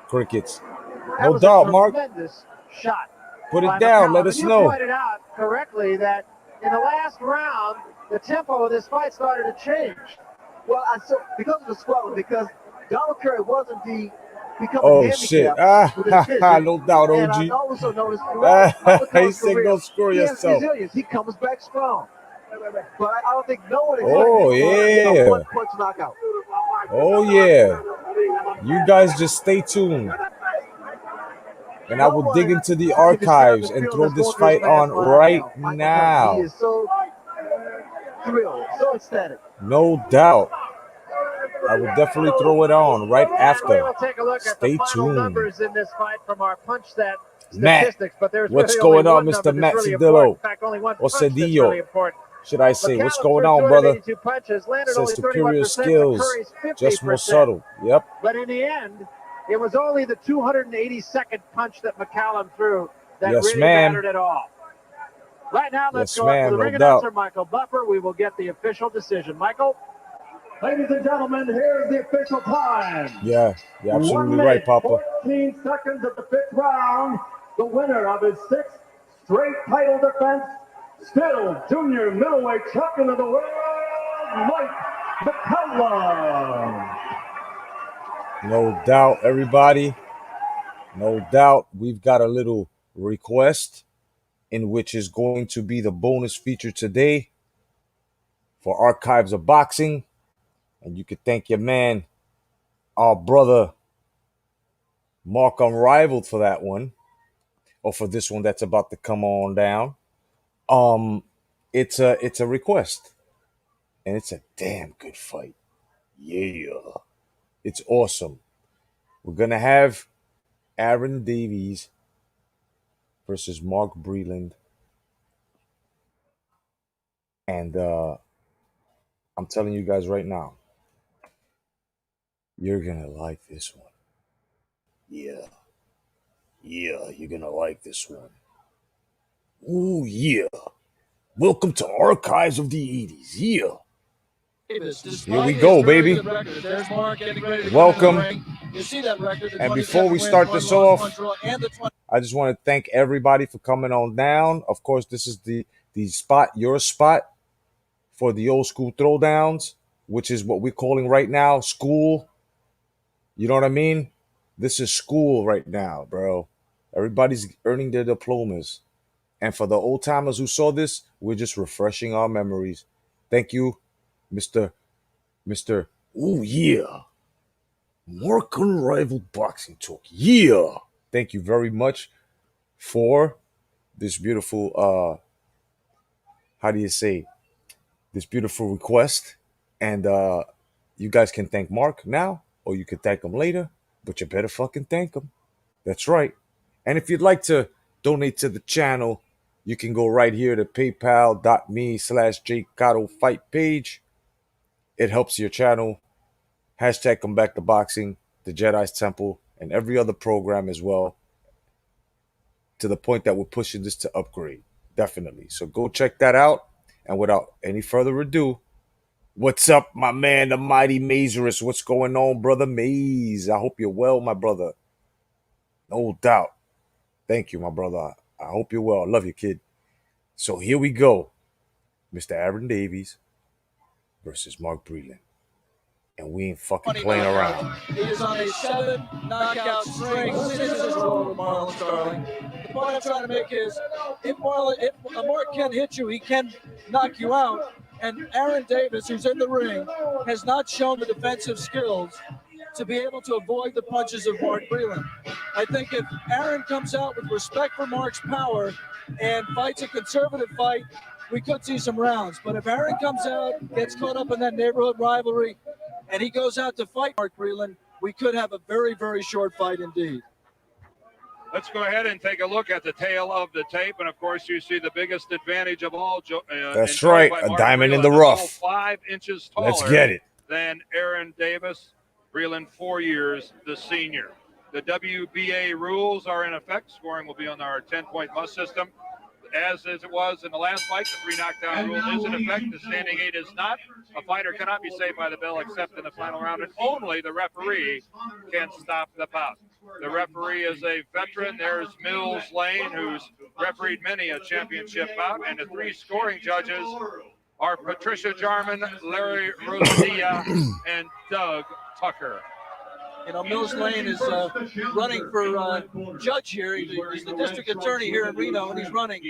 crickets. That No was doubt, a Mark. tremendous shot. Put by it down. McCallum. Let us And you know. pointed out correctly that in the last round, the tempo of this fight started to change. Well, because of the swelling, because Donald Curry wasn't becoming Oh shit. handicapped with his vision. No doubt, And I OG. also noticed throughout Mike He McCallum's said career, go screw he has yourself. resilience. He comes back strong. But I don't think no one Oh expected him to get a yeah. one-punch knockout. Oh yeah. You guys just stay tuned. And I No will one dig into the can describe archives the and feeling throw that's this going through this fight man's on mind right Mike McCallum. He now. is so thrilled, so ecstatic. No doubt. I will definitely throw it on right And we after. will take a look at the Stay final tuned. numbers in this fight from our punch stat Matt, statistics. But there's what's really only going on, one Mr. number that's Matt really Cedillo? important. In fact, only one Or punch that's Cedillo, really important. should I say? What's McCallum going threw on, brother? 282 punches, landed Says only superior 31%, skills, but Curry's 50%. just more subtle. Yep. But in the end, it was only the 282nd punch that McCallum threw that Yes, really ma'am. mattered at all. Right now, let's Yes, go up to ma'am, the no ring doubt. announcer, Michael Buffer. We will get the official decision. Michael? Ladies and gentlemen, here's the official time. Yeah, you're 1 absolutely minute, right, Papa. 14 seconds of the 5th round. The winner of his 6th straight title defense, still junior middleweight champion of the world, Mike McCallum. No doubt, everybody. No doubt, we've got a little request in which is going to be the bonus feature today for Archives of Boxing. And you can thank your man, our brother, Mark Unrivaled, for that one, or for this one that's about to come on down. It's a request, and it's a damn good fight. Yeah, it's awesome. We're gonna have Aaron Davies versus Mark Breland, and I'm telling you guys right now, you're gonna like this one. Yeah, you're gonna like this one. Ooh, yeah. Welcome to Archives of the 80s. Yeah. Here we go, baby. Welcome. And before we start this off, I just want to thank everybody for coming on down. Of course, this is the spot, your spot for the old school throwdowns, which is what we're calling right now school. You know what I mean? This is school right now, bro. Everybody's earning their diplomas. And for the old timers who saw this, we're just refreshing our memories. Thank you, Mr. Ooh, yeah. Mark Unrivaled Boxing Talk. Yeah. Thank you very much for this beautiful, how do you say, this beautiful request. And you guys can thank Mark now, or you can thank him later, but you better fucking thank him. That's right. And if you'd like to donate to the channel, you can go right here to paypal.me/Jcotto Fight page. It helps your channel. Hashtag come back to boxing, the Jedi's Temple, and every other program as well, to the point that we're pushing this to upgrade. Definitely. So go check that out. And without any further ado, what's up, my man, the mighty Mazerus? What's going on, brother Maze? I hope you're well, my brother. No doubt. Thank you, my brother. I hope you're well. I love you, kid. So here we go. Mr. Aaron Davies versus Mark Breland. And we ain't fucking playing around. He is on a 7 knockout string since his role with Marlon Sterling. The point I'm trying to make is, if Mark can hit you, he can knock you out. And Aaron Davis, who's in the ring, has not shown the defensive skills to be able to avoid the punches of Mark Breland. I think if Aaron comes out with respect for Mark's power and fights a conservative fight, we could see some rounds. But if Aaron comes out, gets caught up in that neighborhood rivalry, and he goes out to fight Mark Breland, we could have a very, very short fight indeed. Let's go ahead and take a look at the tail of the tape. And, of course, you see the biggest advantage of all. That's right, a diamond in the rough. 5 inches taller Let's get it. Than Aaron Davis. Breland, 4 years the senior. The WBA rules are in effect. Scoring will be on our 10-point must system. As it was in the last fight, the 3 knockdown rule is in effect. The standing 8 is not. A fighter cannot be saved by the bell except in the final round, and only the referee can stop the bout. The referee is a veteran. There's Mills Lane, who's refereed many a championship bout, and the 3 scoring judges are Patricia Jarman, Larry Rosadilla, and Doug Tucker. You know, Mills Lane is running for judge here. He's the district attorney here in Reno, and he's running.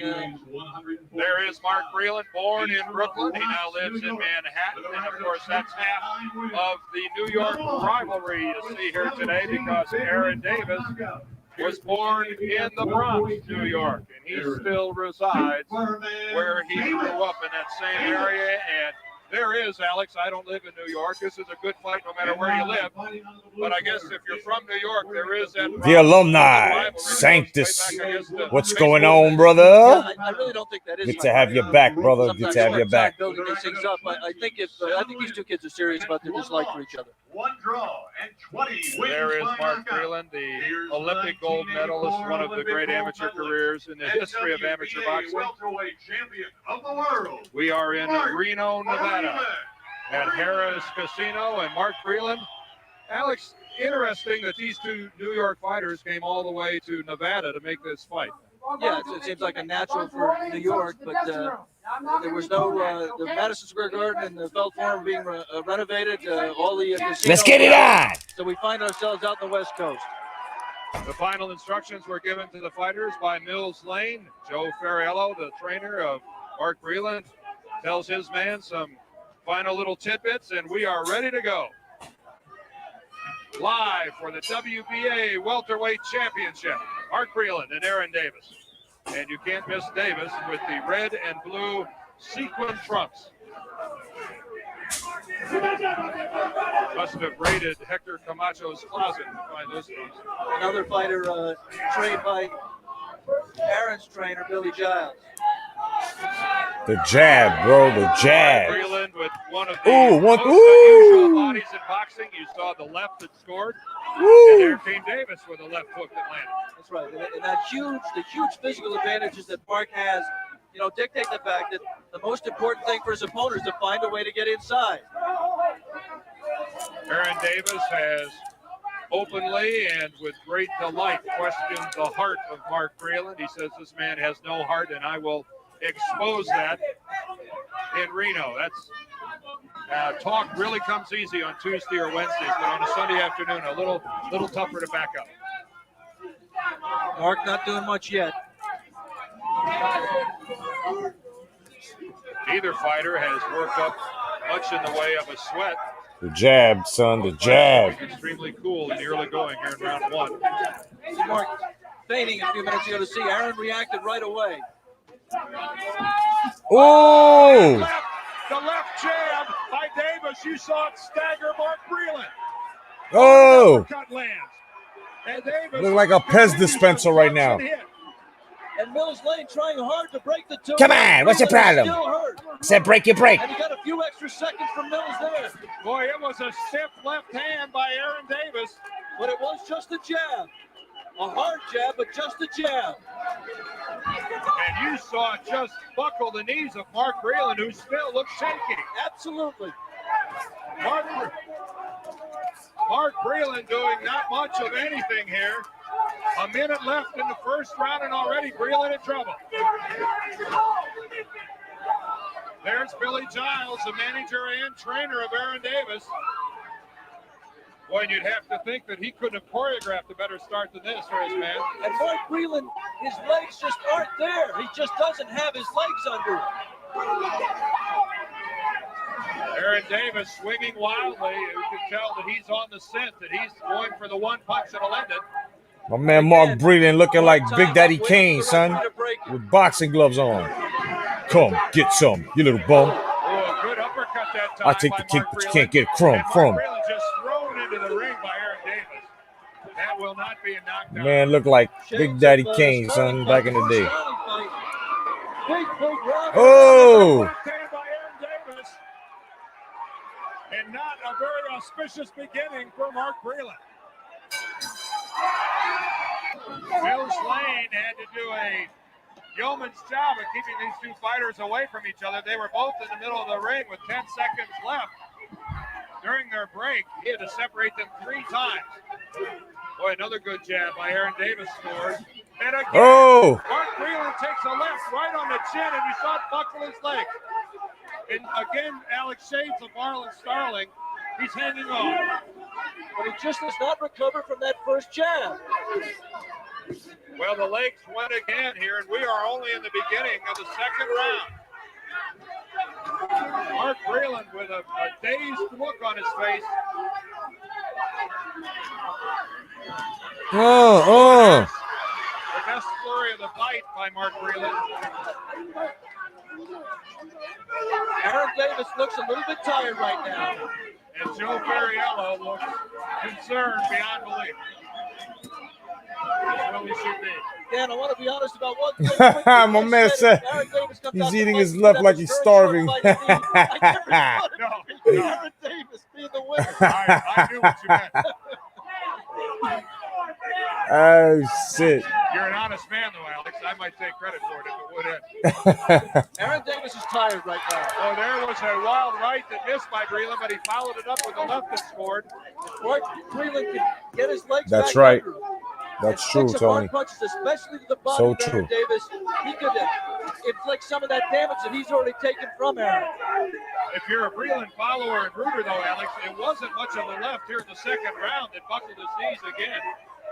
There is Mark Breland, born in Brooklyn. He now lives in Manhattan, and of course that's half of the New York rivalry you see here today, because Aaron Davis was born in the Bronx, New York, and he still resides where he grew up in that same area. And there is, Alex, I don't live in New York. This is a good fight no matter where you live. But I guess if you're from New York, there is that. The alumni, Sanctus. What's going on, brother? Yeah, I really don't think that is. Good to have your back, brother. Good to have your back. Building these things up. I think these two kids are serious about their dislike for each other. 1 draw and 20. There is Mark Breland, the Olympic gold medalist, one of the great amateur careers in the history of amateur boxing. Welterweight champion of the world. We are in Reno, Nevada, at Harrah's Casino, and Mark Breland. Alex, interesting that these 2 New York fighters came all the way to Nevada to make this fight. Yeah, it seems like a natural for New York, but there was no the Madison Square Garden and the Felt Forum being renovated. All the casinos. Let's get it on. So we find ourselves out on the West Coast. The final instructions were given to the fighters by Mills Lane. Joe Ferriello, the trainer of Mark Breland, tells his man some final little tidbits, and we are ready to go. Live for the WBA Welterweight Championship, Mark Breland and Aaron Davis. And you can't miss Davis with the red and blue sequin trunks. Must have raided Hector Camacho's closet to find those trunks. Another fighter trained by Aaron's trainer, Billy Giles. The jab, bro, the jab. Breland with one of the most unusual bodies in boxing. You saw the left that scored, and there came Davis with a left hook that landed. That's right, and that the huge physical advantages that Mark has, you know, dictate the fact that the most important thing for his opponent is to find a way to get inside. Aaron Davis has openly and with great delight questioned the heart of Mark Breland. He says this man has no heart, and I will expose that in Reno. That's talk really comes easy on Tuesday or Wednesdays, but on a Sunday afternoon, a little tougher to back up. Mark not doing much yet. Neither fighter has worked up much in the way of a sweat. The jab, son, the jab. Extremely cool in the early going here in round 1. Mark feigning a few minutes ago to see Aaron reacted right away. Oh! The left jab by Davis. You saw it stagger Mark Breland. Oh! Cut lands. And Davis look like a Pez dispenser right now. And Mills Lane trying hard to break the 2. Come on, what's your problem? Still hurt. Said break your break. And he got a few extra seconds from Mills there. Boy, it was a stiff left hand by Aaron Davis. But it was just a jab. A hard jab, but just a jab. And you saw it just buckle the knees of Mark Breland, who still looks shaky. Absolutely. Mark Breland doing not much of anything here. A minute left in the first round, and already Breland in trouble. There's Billy Giles, the manager and trainer of Aaron Davis. Boy, you'd have to think that he couldn't have choreographed a better start than this for his man. And Mark Breland, his legs just aren't there. He just doesn't have his legs under him. Aaron Aaron Davis swinging wildly. You can tell that he's on the scent, that he's going for the one punch that'll end it. My man Mark Breeden looking like Big Daddy Kane, son, with boxing gloves on. Come, get some, you little bum. Oh, good uppercut that time. I take the kick, but you can't get a crumb from. Mark Breland just thrown into the ring by Aaron Davis. That will not be a knockdown. Man, look like Big Daddy Kane, son, back in the day. Big round. Oh! By Aaron Davis. And not a very auspicious beginning for Mark Breland. Bill Slane had to do a yeoman's job of keeping these two fighters away from each other. They were both in the middle of the ring with 10 seconds left. During their break, he had to separate them 3 times. Boy, another good jab by Aaron Davis scores. And again, Mark Breland takes a left right on the chin, and you saw it buckle his leg. And again, Alex shades of Marlon Starling. He's hanging on. But he just does not recover from that first jab. Well, the legs went again here, and we are only in the beginning of the second round. Mark Breland with a dazed look on his face. The best flurry of the fight by Mark Breland. Aaron Davis looks a little bit tired right now. And Joe Ferriello looks concerned beyond belief. That's what we should be. Dan, I want to be honest about one thing. My man said he's eating his left like he's starving. No. Aaron Davis being the winner. I knew what you meant. Oh, shit. You're an honest man, though, Alex. I might take credit for it if it would end. Aaron Davis is tired right now. Oh, there was a wild right that missed by Breland, but he followed it up with a left that scored. Mark Breland can get his legs That's back right. under him. That's true, Tony. Punches, especially to the body So of true. Aaron Davis. He could inflict some of that damage that he's already taken from Aaron. If you're a Breland follower and rooter, though, Alex, it wasn't much of the left here in the second round that buckled his knees again.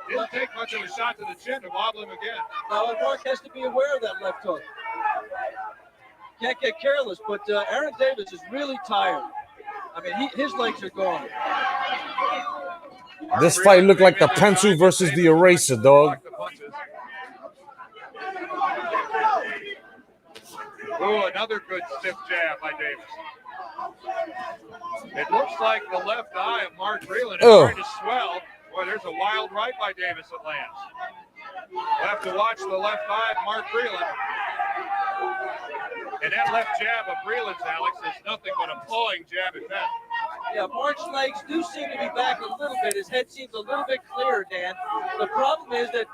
Didn't take much of a shot to the chin to wobble him again. Now, Mark has to be aware of that left hook. Can't get careless, but Aaron Davis is really tired. I mean, his legs are gone. This fight looked like the pencil versus the eraser, dog. Oh, another good stiff jab by Davis. It looks like the left eye of Mark Breland is starting to swell. Boy, there's a wild right by Davis that lands. We'll have to watch the left eye of Mark Breland. And that left jab of Breland's, Alex, is nothing but a clawing jab at that. Yeah, Mark's legs do seem to be back a little bit. His head seems a little bit clearer, Dan. The problem is that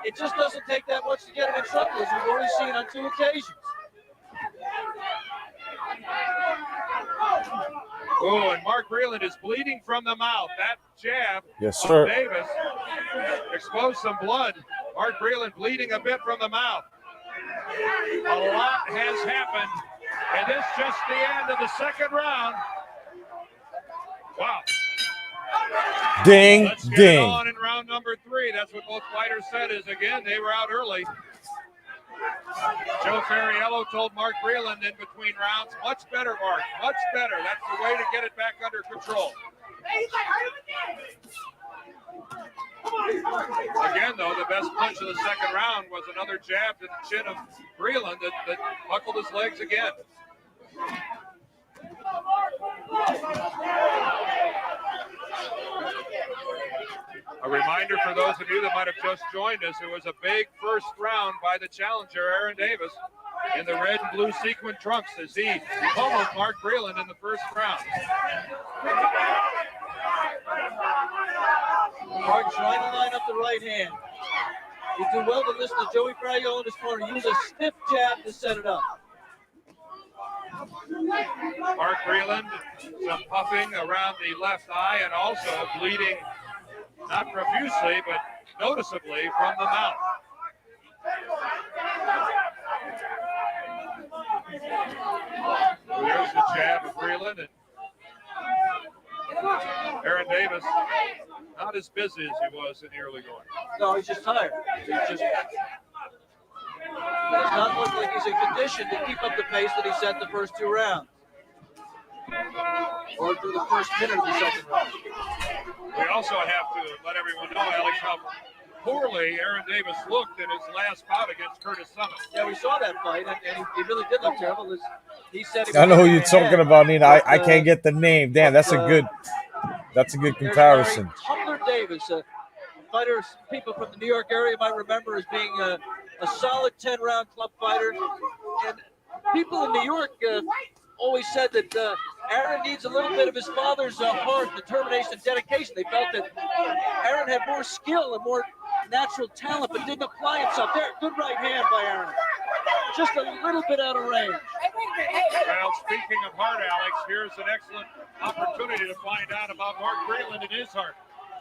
it just doesn't take that much to get him in trouble, as we've already seen on 2 occasions. Oh, and Mark Breland is bleeding from the mouth. That jab sir. of Davis exposed some blood. Mark Breland bleeding a bit from the mouth. A lot has happened, and this just the end of the second round. Wow. Ding, Let's get ding. on in round number 3. That's what both fighters said is, again, they were out early. Joe Ferriello told Mark Breland in between rounds, much better, Mark, much better. That's the way to get it back under control. Again, though, the best punch of the second round was another jab to the chin of Breland that buckled his legs again. A reminder for those of you that might have just joined us, it was a big first round by the challenger, Aaron Davis, in the red and blue sequin trunks as he pummeled Mark Breland in the first round. Mark trying to line up the right hand. You do well to listen to Joey Ferriello in his corner. Use a stiff jab to set it up. Mark Breland, some puffing around the left eye and also bleeding, not profusely, but noticeably from the mouth. There's the jab of Breland. And Aaron Davis, not as busy as he was in the early going. No, he's just tired. He does not look like he's in condition to keep up the pace that he set the first 2 rounds. or through the first minute of the second round. We also have to let everyone know, Alex, how poorly Aaron Davis looked in his last bout against Curtis Summit. Yeah, we saw that fight, and he really did look terrible. He said he I know who was you're talking about, Nina. I can't get the name. Damn, that's a good comparison. Tumbler Davis, a fighter people from the New York area might remember as being a solid 10-round club fighter. And people in New York always said that Aaron needs a little bit of his father's heart, determination, and dedication. They felt that Aaron had more skill and more natural talent, but didn't apply himself. There, good right hand by Aaron. Just a little bit out of range. Well, speaking of heart, Alex, here's an excellent opportunity to find out about Mark Breland and his heart.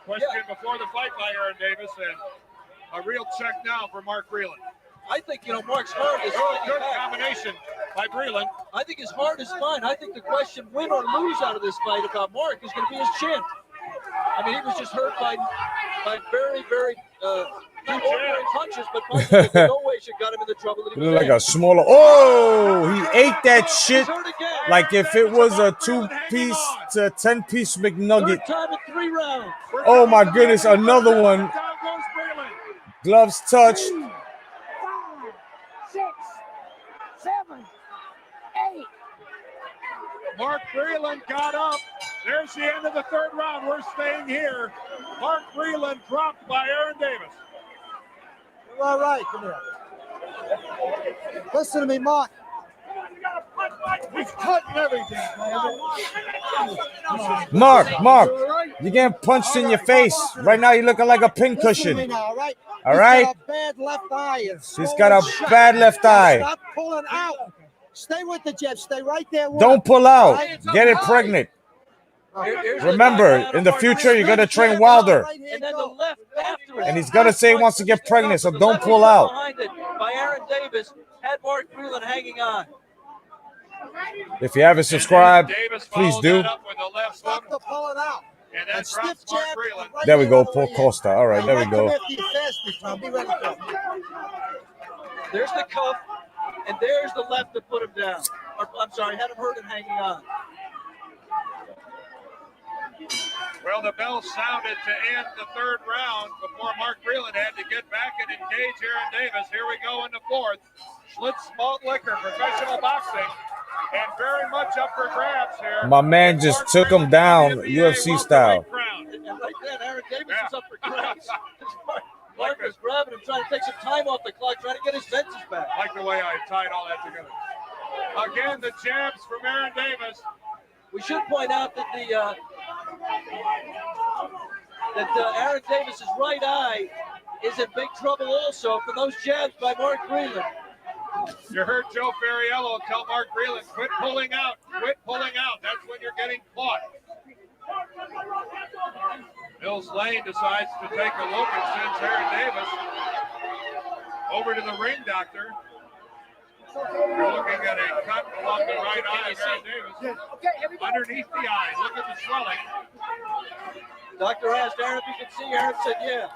Question before the fight by Aaron Davis, and a real check now for Mark Breland. I think, Mark's heart is good combination by Breland. I think his heart is fine. I think the question, win or lose out of this fight about Mark, is going to be his chin. I mean, he was just hurt by very, very not ordinary punches, but punches that in no way should got him in the trouble that he was Like in. a smaller. Oh, he ate that shit like if it was a 2-piece to 10-piece McNugget. Third time in 3 rounds. Oh my goodness, another one. Gloves touch. 5, 6, 7, 8. Mark Breland got up. There's the end of the third round. We're staying here. Mark Breland dropped by Aaron Davis. All right, come here. Listen to me, Mark. He's cutting everything, Mark, you're getting punched in your face. Right now, you're looking like a pincushion. Listen to me now, all right? All right? He's got a bad left eye. He's got a bad left eye. Stop pulling out. Stay with the jab. Stay right there. Don't pull out. Get it pregnant. Remember, in the future, you're going to train Wilder. And then the left after it. And he's going to say he wants to get pregnant, so don't pull out. Behind it by Aaron Davis had Mark Breland hanging on. If you haven't subscribed, please do. Stop the pulling out. And stiff jab. There we go, Paul Costa. All right, there we go. There's the cuff, and there's the left to put him down. Or, I'm sorry, had him hurt and hanging on. Well, the bell sounded to end the third round before Mark Breland had to get back and engage Aaron Davis. Here we go in the fourth. Schlitz Malt Liquor, professional boxing, and very much up for grabs here. My man just took him down, UFC style. And right then, Aaron Davis is up for grabs. Mark is grabbing him, trying to take some time off the clock, trying to get his senses back. I like the way I tied all that together. Again, the jabs from Aaron Davis. We should point out that Aaron Davis's right eye is in big trouble also from those jabs by Mark Breland. You heard Joe Ferriello tell Mark Breland, quit pulling out, quit pulling out. That's when you're getting caught. Mills Lane decides to take a look and sends Aaron Davis over to the ring doctor. You're looking at a cut along the right eye of Aaron Davis. Underneath the eye, look at the swelling. Doctor asked Aaron if he could see. Aaron said, yeah.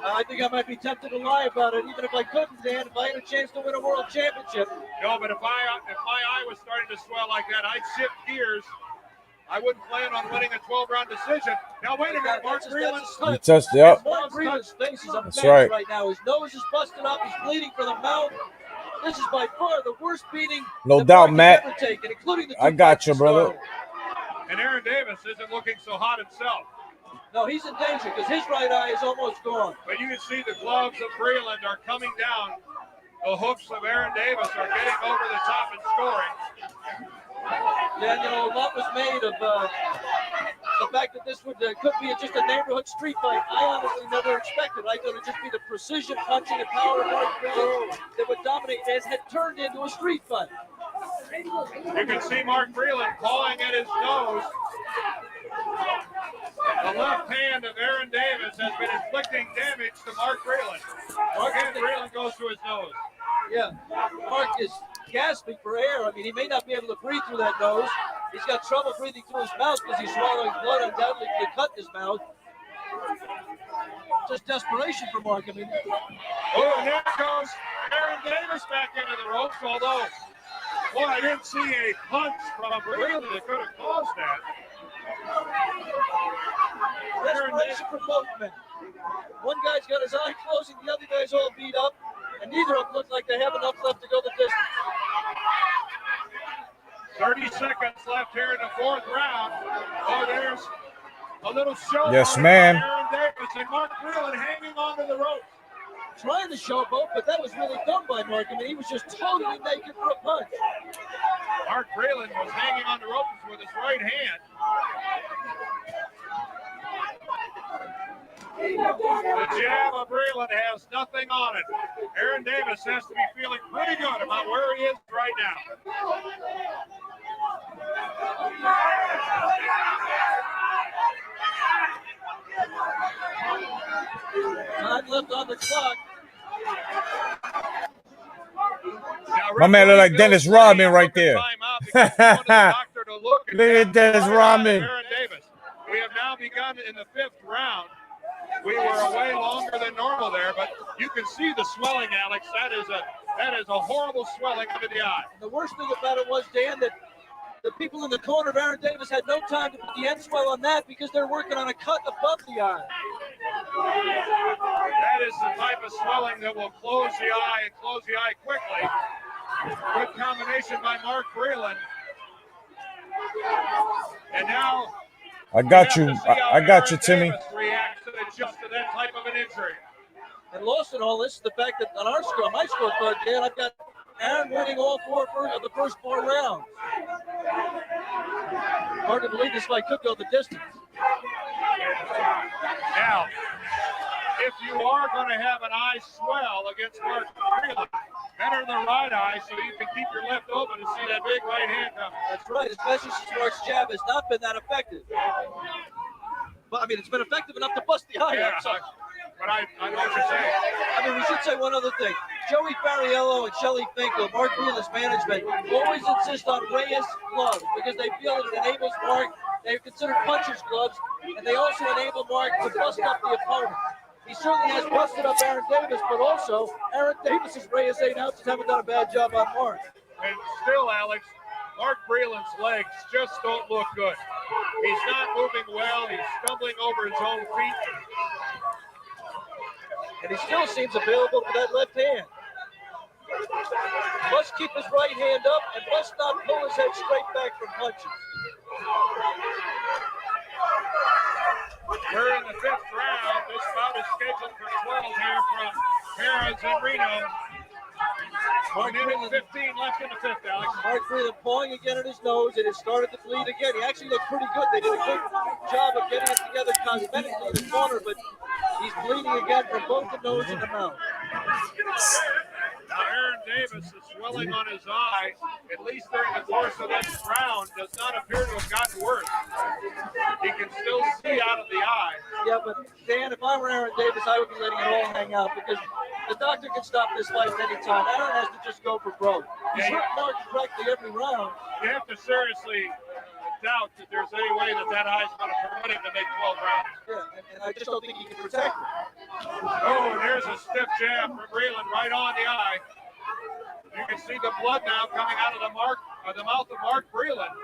I think I might be tempted to lie about it, even if I couldn't, Dan, if I had a chance to win a world championship. No, but if my eye was starting to swell like that, I'd shift gears. I wouldn't plan on winning a 12-round decision. Now, wait a minute, Mark Breland. You touched it up. Mark Breland's face is a mess right. right now. His nose is busted up. He's bleeding from the mouth. This is by far the worst beating No doubt, Matt. ever taken, including the I got you, brother. And Aaron Davis isn't looking so hot himself. No, he's in danger because his right eye is almost gone. But you can see the gloves of Breland are coming down. The hooks of Aaron Davis are getting over the top and scoring. Yeah, a lot was made of the fact that this could be just a neighborhood street fight. I honestly never expected. I thought it would just be the precision punching and power of Mark Breland that would dominate. It had turned into a street fight. You can see Mark Breland clawing at his nose. The left hand of Aaron Davis has been inflicting damage to Mark Breland. Again, Breland goes to his nose. Yeah, Mark is gasping for air. I mean, he may not be able to breathe through that nose. He's got trouble breathing through his mouth because he's swallowing blood undoubtedly to cut his mouth. Just desperation for Mark. I mean, oh, and there goes Aaron Davis back into the ropes, although Well, I didn't see a punch from Breland that could have caused that. Desperation for both men. One guy's got his eye closing, the other guy's all beat up, and neither of them look like they have enough left to go the distance. 30 seconds left here in the fourth round. Oh, there's a little show. Yes, ma'am. Aaron Davis and Mark Breland hanging onto the rope. Trying to show both, but that was really dumb by Mark. I mean, he was just totally naked for a punch. Mark Breland was hanging on the ropes with his right hand. The jab of Breland has nothing on it. Aaron Davis has to be feeling pretty good about where he is right now. Time left on the clock. My man look like Dennis Rodman right there. Look at Dennis Rodman. Aaron Davis. We have now begun in the fifth round. We were away longer than normal there, but you can see the swelling, Alex. That is a horrible swelling under the eye. The worst thing about it was, Dan, that the people in the corner of Aaron Davis had no time to put the end swell on that because they're working on a cut above the eye. That is the type of swelling that will close the eye and close the eye quickly. Good combination by Mark Breland. And now I got you. I got you, Timmy. Reacts to just to that type of an injury. And lost in all this is the fact that on my scorecard, Dan, I've got Aaron winning all four of the first 4 rounds. Hard to believe this fight could go the distance. Now, if you are going to have an eye swell against Mark Breland, better the right eye so you can keep your left open and see that big right hand coming. That's right, especially since Mark's jab has not been that effective. But I mean, it's been effective enough to bust the eye out. So. But I know what you're saying. I mean, we should say one other thing. Joey Fariello and Shelly Finkel, Mark Breland's management, always insist on Reyes gloves because they feel that it enables Mark. They're considered puncher's gloves, and they also enable Mark to bust up the opponent. He certainly has busted up Aaron Davis, but also Aaron Davis's Reyes 8 ounces haven't done a bad job on Mark. And still, Alex, Mark Breland's legs just don't look good. He's not moving well. He's stumbling over his own feet. And he still seems available for that left hand. Must keep his right hand up and must not pull his head straight back from punches. We're in the fifth round. This bout is scheduled for 12 here from Perez and Reno. 1 minute 15 left in the fifth, Alex. Mark Breland pawing again at his nose. It has started to bleed again. He actually looked pretty good. They did a good job of getting it together cosmetically in the corner, but he's bleeding again from both the nose and the mouth. Now Aaron Davis is swelling on his eye, at least during the course of this round, does not appear to have gotten worse. He can still see out of the eye. Yeah, but Dan, if I were Aaron Davis, I would be letting it all hang out because the doctor can stop this fight at any time. Aaron has to just go for broke. He's hurt Mark correctly every round. You have to seriously doubt that there's any way that eye is going to permit him to make 12 rounds. Yeah, and I just don't think he can protect it. Oh, there's a stiff jab from Breland right on the eye. You can see the blood now coming out of the mouth of Mark Breland.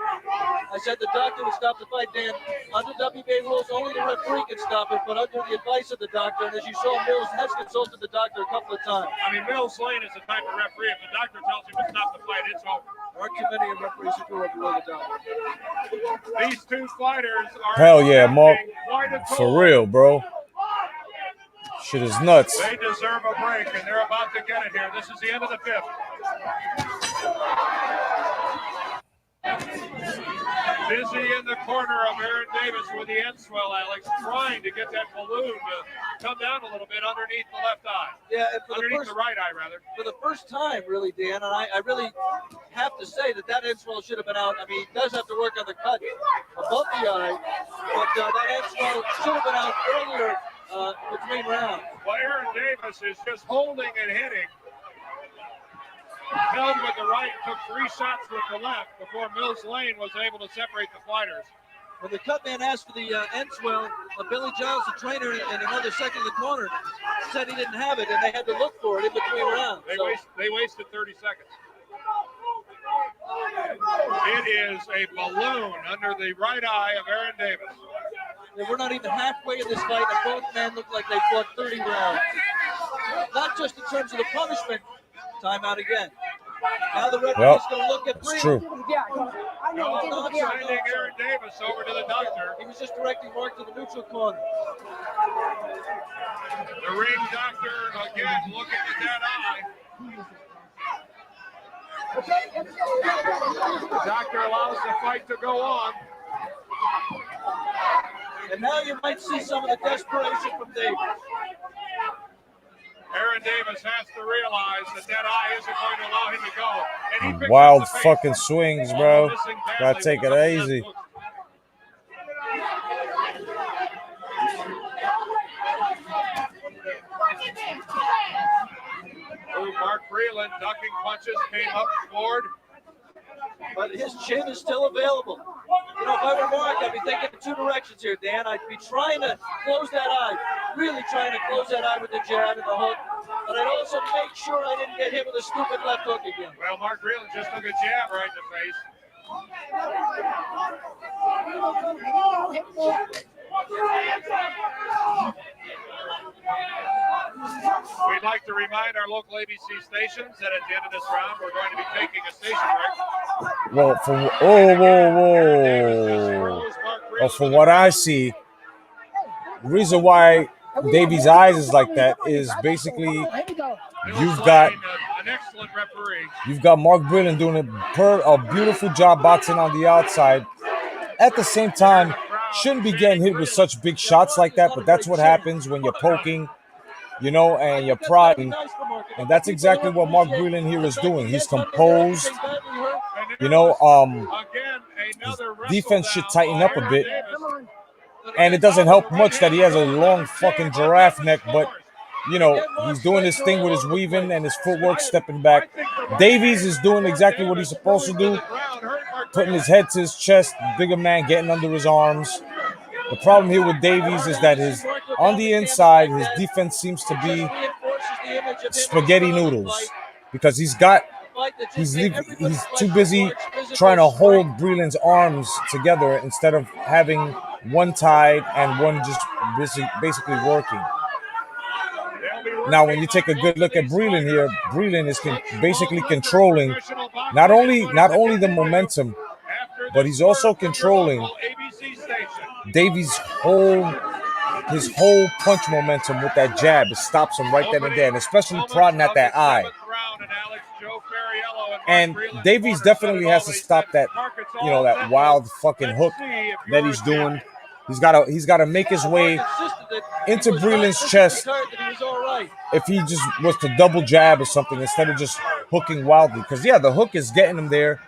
I said the doctor would stop the fight, Dan. Under WBA rules, only the referee can stop it, but under the advice of the doctor, and as you saw, Mills has consulted the doctor a couple of times. I mean, Mills Lane is the type of referee. If the doctor tells him to stop the fight, it's over. There are too many referees who go below the doctor. These two fighters are hell yeah, Mark. quite a For real, bro. Shit is nuts. They deserve a break, and they're about to get it here. This is the end of the fifth. Busy in the corner of Aaron Davis with the end swell, Alex, trying to get that balloon to come down a little bit underneath the left eye. Yeah, and for underneath the right eye, rather. For the first time, really, Dan, and I really have to say that end swell should have been out. I mean, he does have to work on the cut above the eye, but that end swell should have been out earlier between rounds. Well, Aaron Davis is just holding and hitting. Held with the right, took 3 shots with the left before Mills Lane was able to separate the fighters. When the cut man asked for the end swell, Billy Giles, the trainer, and another second in the corner, said he didn't have it, and they had to look for it in between rounds. They wasted 30 seconds. It is a balloon under the right eye of Aaron Davis. Yeah, we're not even halfway in this fight, and both men look like they fought 30 rounds. Not just in terms of the punishment. Timeout again. Now the referee's going to look at It's Breland. true. Not sending Aaron Davis over to the doctor. He was just directing Mark to the neutral corner. The ring doctor again looking at that eye. The doctor allows the fight to go on. And now you might see some of the desperation from Davis. Aaron Davis has to realize that that eye isn't going to allow him to go. And he picks Wild up the pace. fucking swings, bro. Missing badly Gotta take with it the easy. left hook. Mark Breland ducking punches, came up, scored. But his chin is still available. You know, if I were Mark, I'd be thinking in two directions here, Dan. I'd be trying to close that eye, really trying to close that eye with the jab and the hook. But I'd also make sure I didn't get hit with a stupid left hook again. Well, Mark Breland just took a jab right in the face. We'd like to remind our local ABC stations that at the end of this round, we're going to be taking a station break. Well, well, from what I see, the reason why Davies' eyes is like that is basically you've got an excellent referee. You've got Mark Breland doing a beautiful job boxing on the outside. At the same time, shouldn't be getting hit with such big shots like that, but that's what happens when you're poking, you know, and you're prodding. And that's exactly what Mark Breland here is doing. He's composed, you know, his defense should tighten up a bit. And it doesn't help much that he has a long fucking giraffe neck, but you know, he's doing this thing with his weaving and his footwork, stepping back. Davies is doing exactly what he's supposed to do, putting his head to his chest, bigger man getting under his arms. The problem here with Davies is that on the inside, his defense seems to be spaghetti noodles because he's too busy trying to hold Breland's arms together instead of having one tied and one just basically working. Now, when you take a good look at Breland here, Breland is basically controlling not only the momentum, but he's also controlling Davies' whole punch momentum with that jab. It stops him right then and there, and especially prodding at that eye. And Davies definitely has to stop that, you know, that wild fucking hook that he's doing. He's got to make his way into Breland's chest if he just was to double jab or something instead of just hooking wildly. Because, yeah, the hook is getting him there,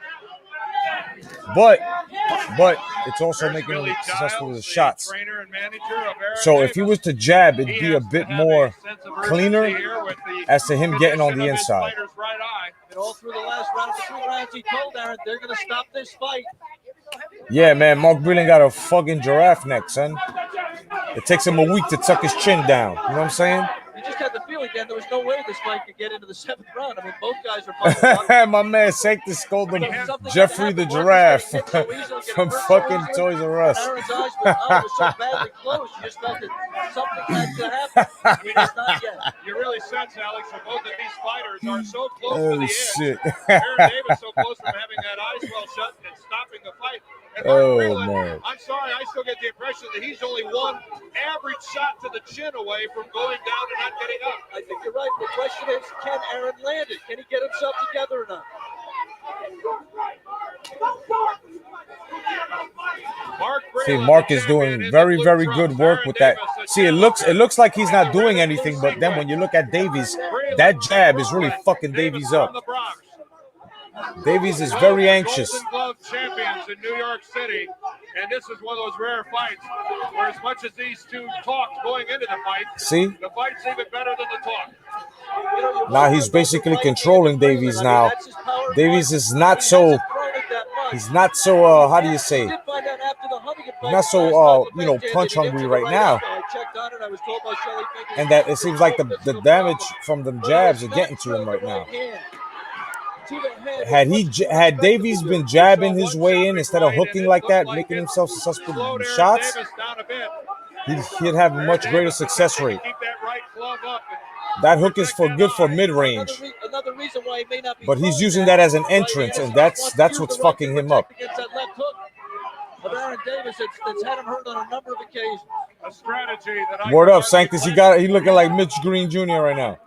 but it's also making him successful with his shots. So if he was to jab, it'd be a bit more cleaner as to him getting on the inside. And all through the last round of the 2 rounds, he told Aaron, they're going to stop this fight. Yeah, man, Mark Breland got a fucking giraffe neck, son. It takes him a week to tuck his chin down. You know what I'm saying? You just had the feeling, Dan, there was no way this fight could get into the 7th round. I mean, both guys are buckled up. My man Sanctus called him Jeffrey the Giraffe from fucking Toys R Us. Aaron's eyes were so badly closed, you just felt that something had to happen. I mean, it's not yet. You really sense, Alex, that both of these fighters are so close to the shit. edge. Aaron Davis so close from having that eyes well shut and stopping the fight. And Mark Breland, man. I'm sorry, I still get the impression that he's only one average shot to the chin away from going down and not getting up. I think you're right. The question is, can Aaron land it? Can he get himself together or not? See, Mark is doing very, very good work with that. See, it looks like he's not doing anything, but then when you look at Davies, that jab is really fucking Davies up. Davies is very anxious. Golden Glove champions in New York City, and this is one of those rare fights where as much as these two talked going into the fight, see, the fight's even better than the talk. Now he's basically controlling Davies now. Davies is not so, he's not so, how do you say, he's not so, you know, punch hungry right now. And that it seems like the damage from the jabs are getting to him right now. Had Davies been jabbing his way in instead of hooking like that, making himself susceptible to shots, he'd have a much greater success rate. That hook is good for mid-range, Another reason why he may not be but he's using that as an entrance, and that's what's fucking him up. Against that left hook of Aaron Davis, it's had him hurt on a number of occasions. A strategy that Word up, Sanctus. He looking like Mitch Green Jr. right now.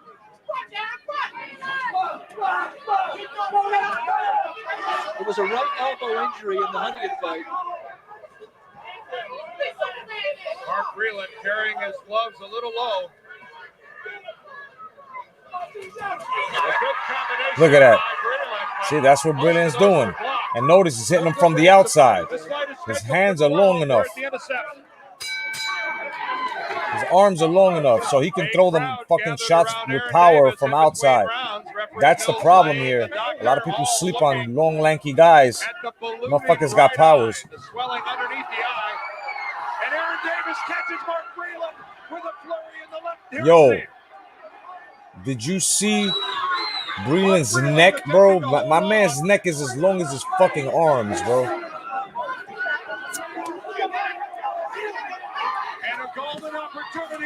It was a right elbow injury in the Huntington fight. Mark Breland carrying his gloves a little low. Look at that. See, that's what Breland's doing. And notice he's hitting him from the outside. His hands are long enough. His arms are long enough so he can throw them fucking shots with power from outside. That's the problem here. A lot of people sleep on long, lanky guys. Motherfuckers got powers. The swelling underneath the eye. And Aaron Davis catches Mark Breland with a flurry in the left. Yo, did you see Breland's neck, bro? My man's neck is as long as his fucking arms, bro.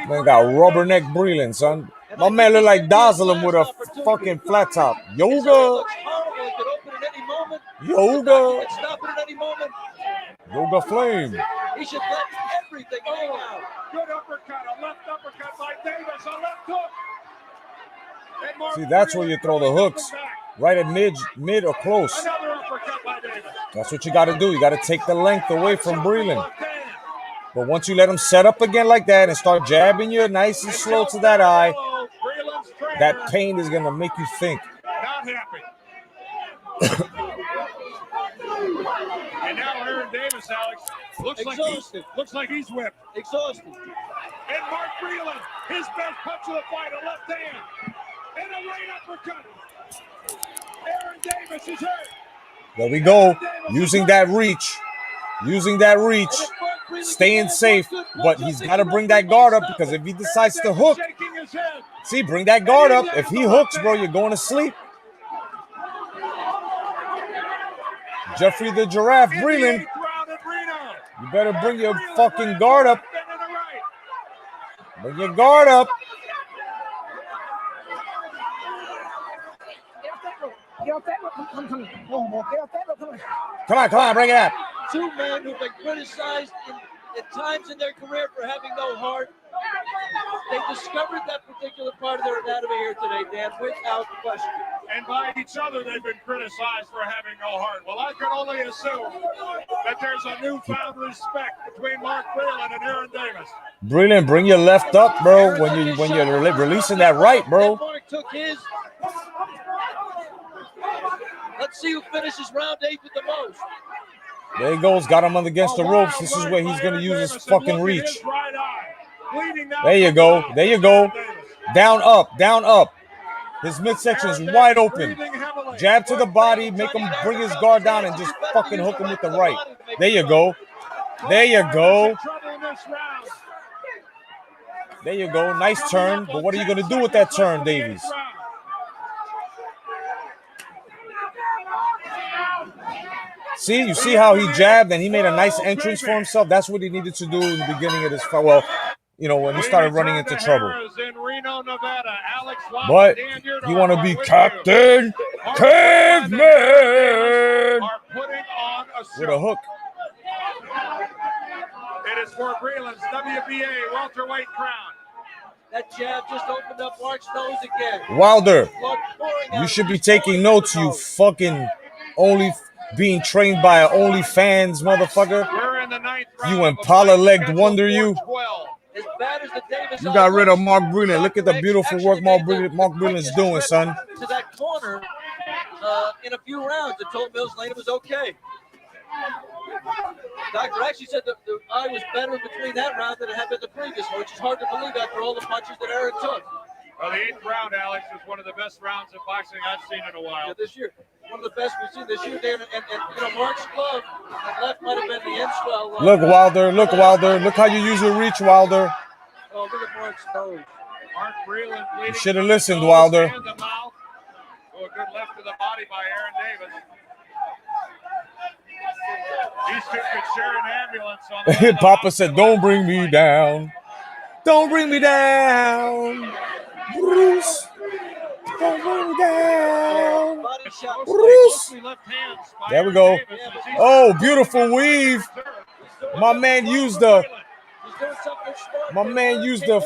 Man got rubberneck Breland, son. My man look like Dazzling with a fucking flat top. Yoga. Yoga. Yoga flame. He should let everything hang out. Good uppercut, a left uppercut by Davis, a left hook. See, that's where you throw the hooks. Right at mid or close. Another uppercut by Davis. That's what you got to do. You got to take the length away from Breland. But once you let him set up again like that and start jabbing you nice and slow to that eye, that pain is going to make you think. Not happy. And now Aaron Davis, Alex, looks like he's whipped. Exhausted. And Mark Breland, his best punch of the fight, a left hand. And a right uppercut. Aaron Davis is hurt. There we go. Using that reach. Staying safe. But he's got to bring that guard up because if he decides to hook, see, bring that guard up. If he hooks, bro, you're going to sleep. Jeffrey the Giraffe Breland. You better bring your fucking guard up. Bring your guard up. Come on, bring it up. Two men who've been criticized at times in their career for having no heart. They discovered that particular part of their anatomy here today, Dan, without question. And by each other, they've been criticized for having no heart. Well, I can only assume that there's a newfound respect between Mark Breland and Aaron Davis. Breland, bring your left up, bro. When you're releasing that right, bro. Mark took his. Let's see who finishes round 8 with the most. There he goes. Got him against the ropes. This is where he's going to use his fucking reach. There you go. Down, up. His midsection is wide open. Jab to the body. Make him bring his guard down and just fucking hook him with the right. There you go. Nice turn. But what are you going to do with that turn, Davies? See, you see how he jabbed and he made a nice entrance for himself? That's what he needed to do in the beginning of this fight. Well, when he started running into trouble. But you want to be Captain Caveman with a hook. It is for Breland's WBA welterweight crown. That jab just opened up Mark's nose again. Wilder, you should be taking notes, you fucking being trained by an OnlyFans motherfucker. You Impala-legged wonder you. You got rid of Mark Breland. Look at the beautiful work Mark Breland's doing, son. To that corner in a few rounds and told Mills Lane it was okay. Doctor actually said the eye was better between that round than it had been the previous one, which is hard to believe after all the punches that Aaron took. Well, the 8th round, Alex, was one of the best rounds of boxing I've seen in a while. Yeah, this year. One of the best we've seen this year, Dan. And Mark's glove, that left might have been the inswell. Look, Wilder. Look how you use your reach, Wilder. Oh, look at Mark's nose. Mark Breland you should have listened, Wilder. Oh, a good left to the body by Aaron Davis. These two could share an ambulance on the Papa said, "Don't bring me down. Don't bring me down, Bruce. Don't bring me down, Bruce." There we go. Oh, beautiful weave. My man used the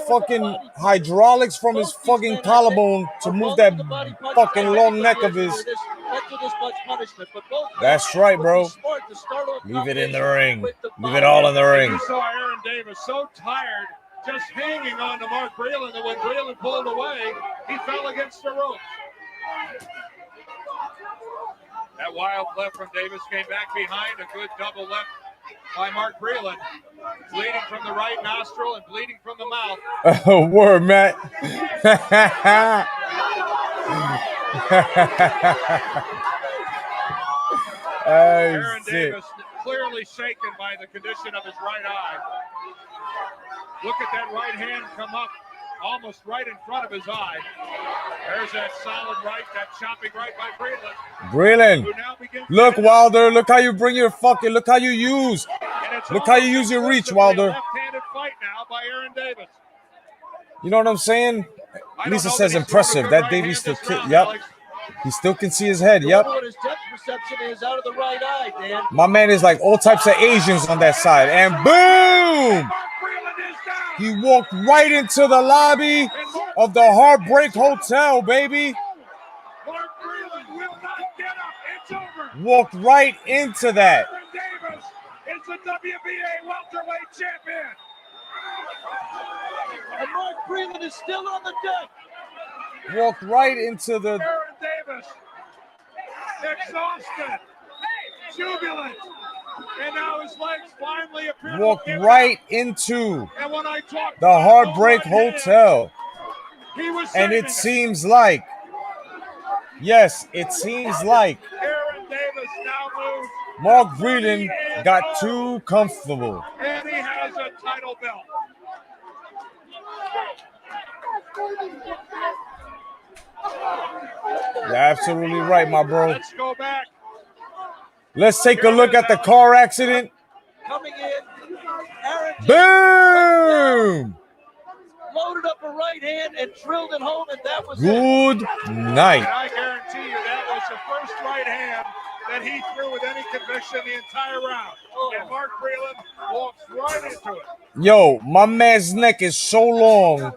fucking hydraulics from his fucking collarbone to move that fucking long neck of his. That's right, bro. Leave it in the ring. Leave it all in the ring. You saw Aaron Davis so tired, just hanging on to Mark Breland, that when Breland pulled away, he fell against the ropes. That wild left from Davis came back behind. A good double left by Mark Breland. Bleeding from the right nostril and bleeding from the mouth. Word, Matt. Aaron Davis clearly shaken by the condition of his right eye. Look at that right hand come up almost right in front of his eye. There's that solid right, that chopping right by Breland. Breland. Look, Wilder. Look how you bring your fucking. Look how you use. Look how you use your reach, Wilder. Left-handed fight now by Aaron Davis. You know what I'm saying? Lisa says impressive. That Davies still. Yep. He still can see his head. Yep. What his depth perception is out of the right eye, Dan. My man is like all types of Asians on that side. And boom! He walked right into the lobby of the Heartbreak Hotel, baby. Mark Breland will not get up. It's over. Walked right into that. Aaron Davis is the WBA welterweight champion. And Mark Breland is still on the deck. Walked right into the. Aaron Davis, exhausted, jubilant, and now his legs finally appear. Walked right into the the Heartbreak Hotel. And it saving seems like, yes, it seems like Aaron Davis now moves. Mark Breland got too comfortable. And he has a title belt. You're absolutely right, my bro. Let's go back. Let's take a look at the car accident. Coming in, Aaron Boom! loaded up a right hand and drilled it home, and that was Good it. night. And I guarantee you that was the first right hand that he threw with any conviction the entire round. And Mark Breland walks right into it. Yo, my man's neck is so long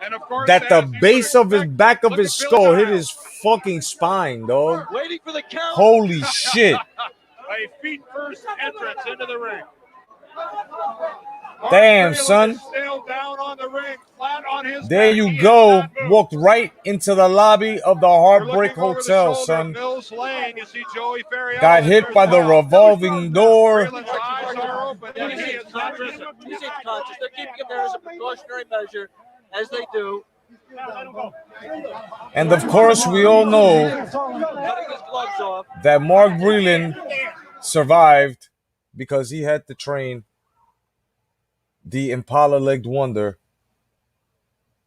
And of course, that the as you base would of his expect, back of look his at Bill skull hit Niles. his fucking spine, dog. Waiting for the count. Holy shit. A feet first entrance into the ring. Mark Damn, Breland son. is still down on the ring, flat on his There back. you He go. has not moved. Walked right into the lobby of the We're Heartbreak looking over the Hotel, shoulder of son. Mills Lane. You see Joey Ferriello. Got hit by the revolving door. Breland's eyes are open. Yeah, He is not risen. He's unconscious. They're keeping him there as a precautionary measure, as they do. And of course, we all know Cutting his gloves off. that Mark Breland survived because he had to train the Impala-legged wonder,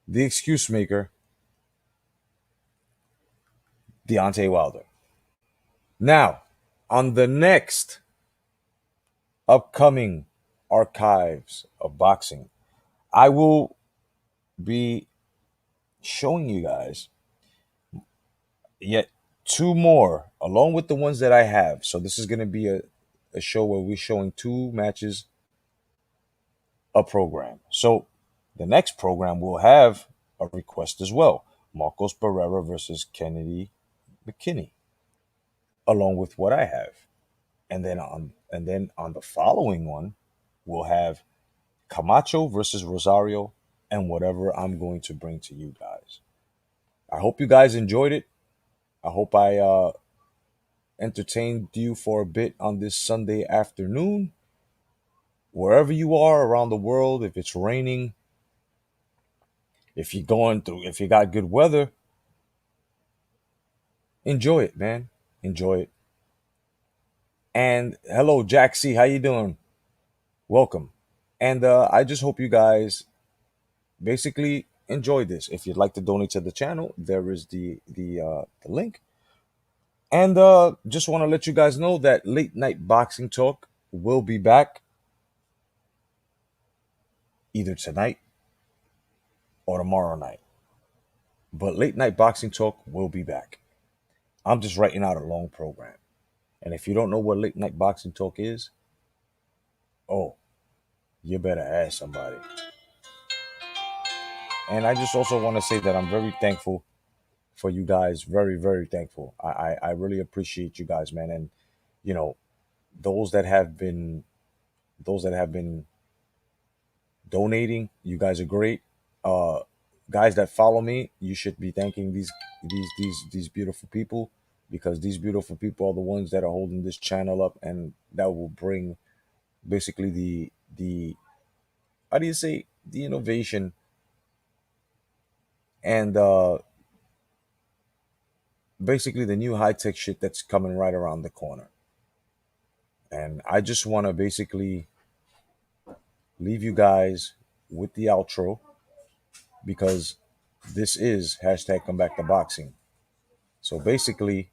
the excuse maker, Deontay Wilder. Now, on the next upcoming archives of boxing, I will be showing you guys yet two more, along with the ones that I have. So this is going to be a show where we're showing two matches a program. So the next program will have a request as well. Marcos Barrera versus Kennedy McKinney, along with what I have. And then on the following one, we'll have Camacho versus Rosario and whatever I'm going to bring to you guys. I hope you guys enjoyed it. I hope I entertained you for a bit on this Sunday afternoon. Wherever you are around the world, if it's raining, if you got good weather, enjoy it, man. Enjoy it. And hello, Jack C. How you doing? Welcome. And I just hope you guys basically enjoy this. If you'd like to donate to the channel, there is the link And just want to let you guys know that Late Night Boxing Talk will be back either tonight or tomorrow night. But Late Night Boxing Talk will be back. I'm just writing out a long program. And if you don't know what Late Night Boxing Talk is, oh, you better ask somebody. And I just also want to say that I'm very thankful for you guys. Very, very thankful. I really appreciate you guys, man. And you know, those that have been donating, you guys are great. Guys that follow me, you should be thanking these beautiful people, because these beautiful people are the ones that are holding this channel up, and that will bring basically the how do you say, the innovation and basically the new high-tech shit that's coming right around the corner. And I just want to basically leave you guys with the outro, because this is hashtag come back to boxing. So basically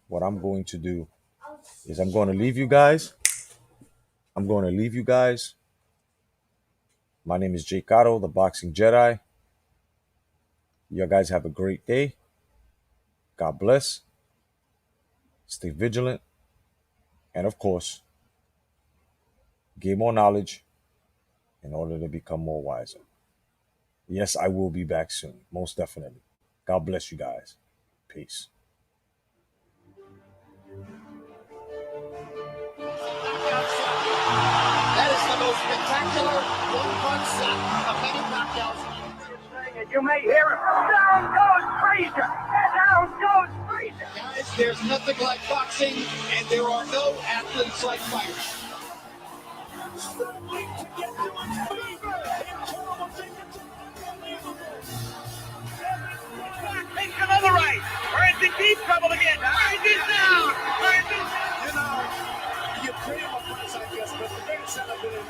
what I'm going to do is I'm going to leave you guys. My name is Jay Cotto, the Boxing Jedi. You guys have a great day. God bless. Stay vigilant. And of course, gain more knowledge in order to become more wiser. Yes, I will be back soon. Most definitely. God bless you guys. Peace. That is the most spectacular one-punch shot of many knockouts. You may hear it. Down goes Frazier. Down goes Frazier. Guys, there's nothing like boxing, and there are no athletes like fighters. Makes another right. We're in deep trouble again. Frazier down. You know, you pray him a price, I guess, but the biggest son of it is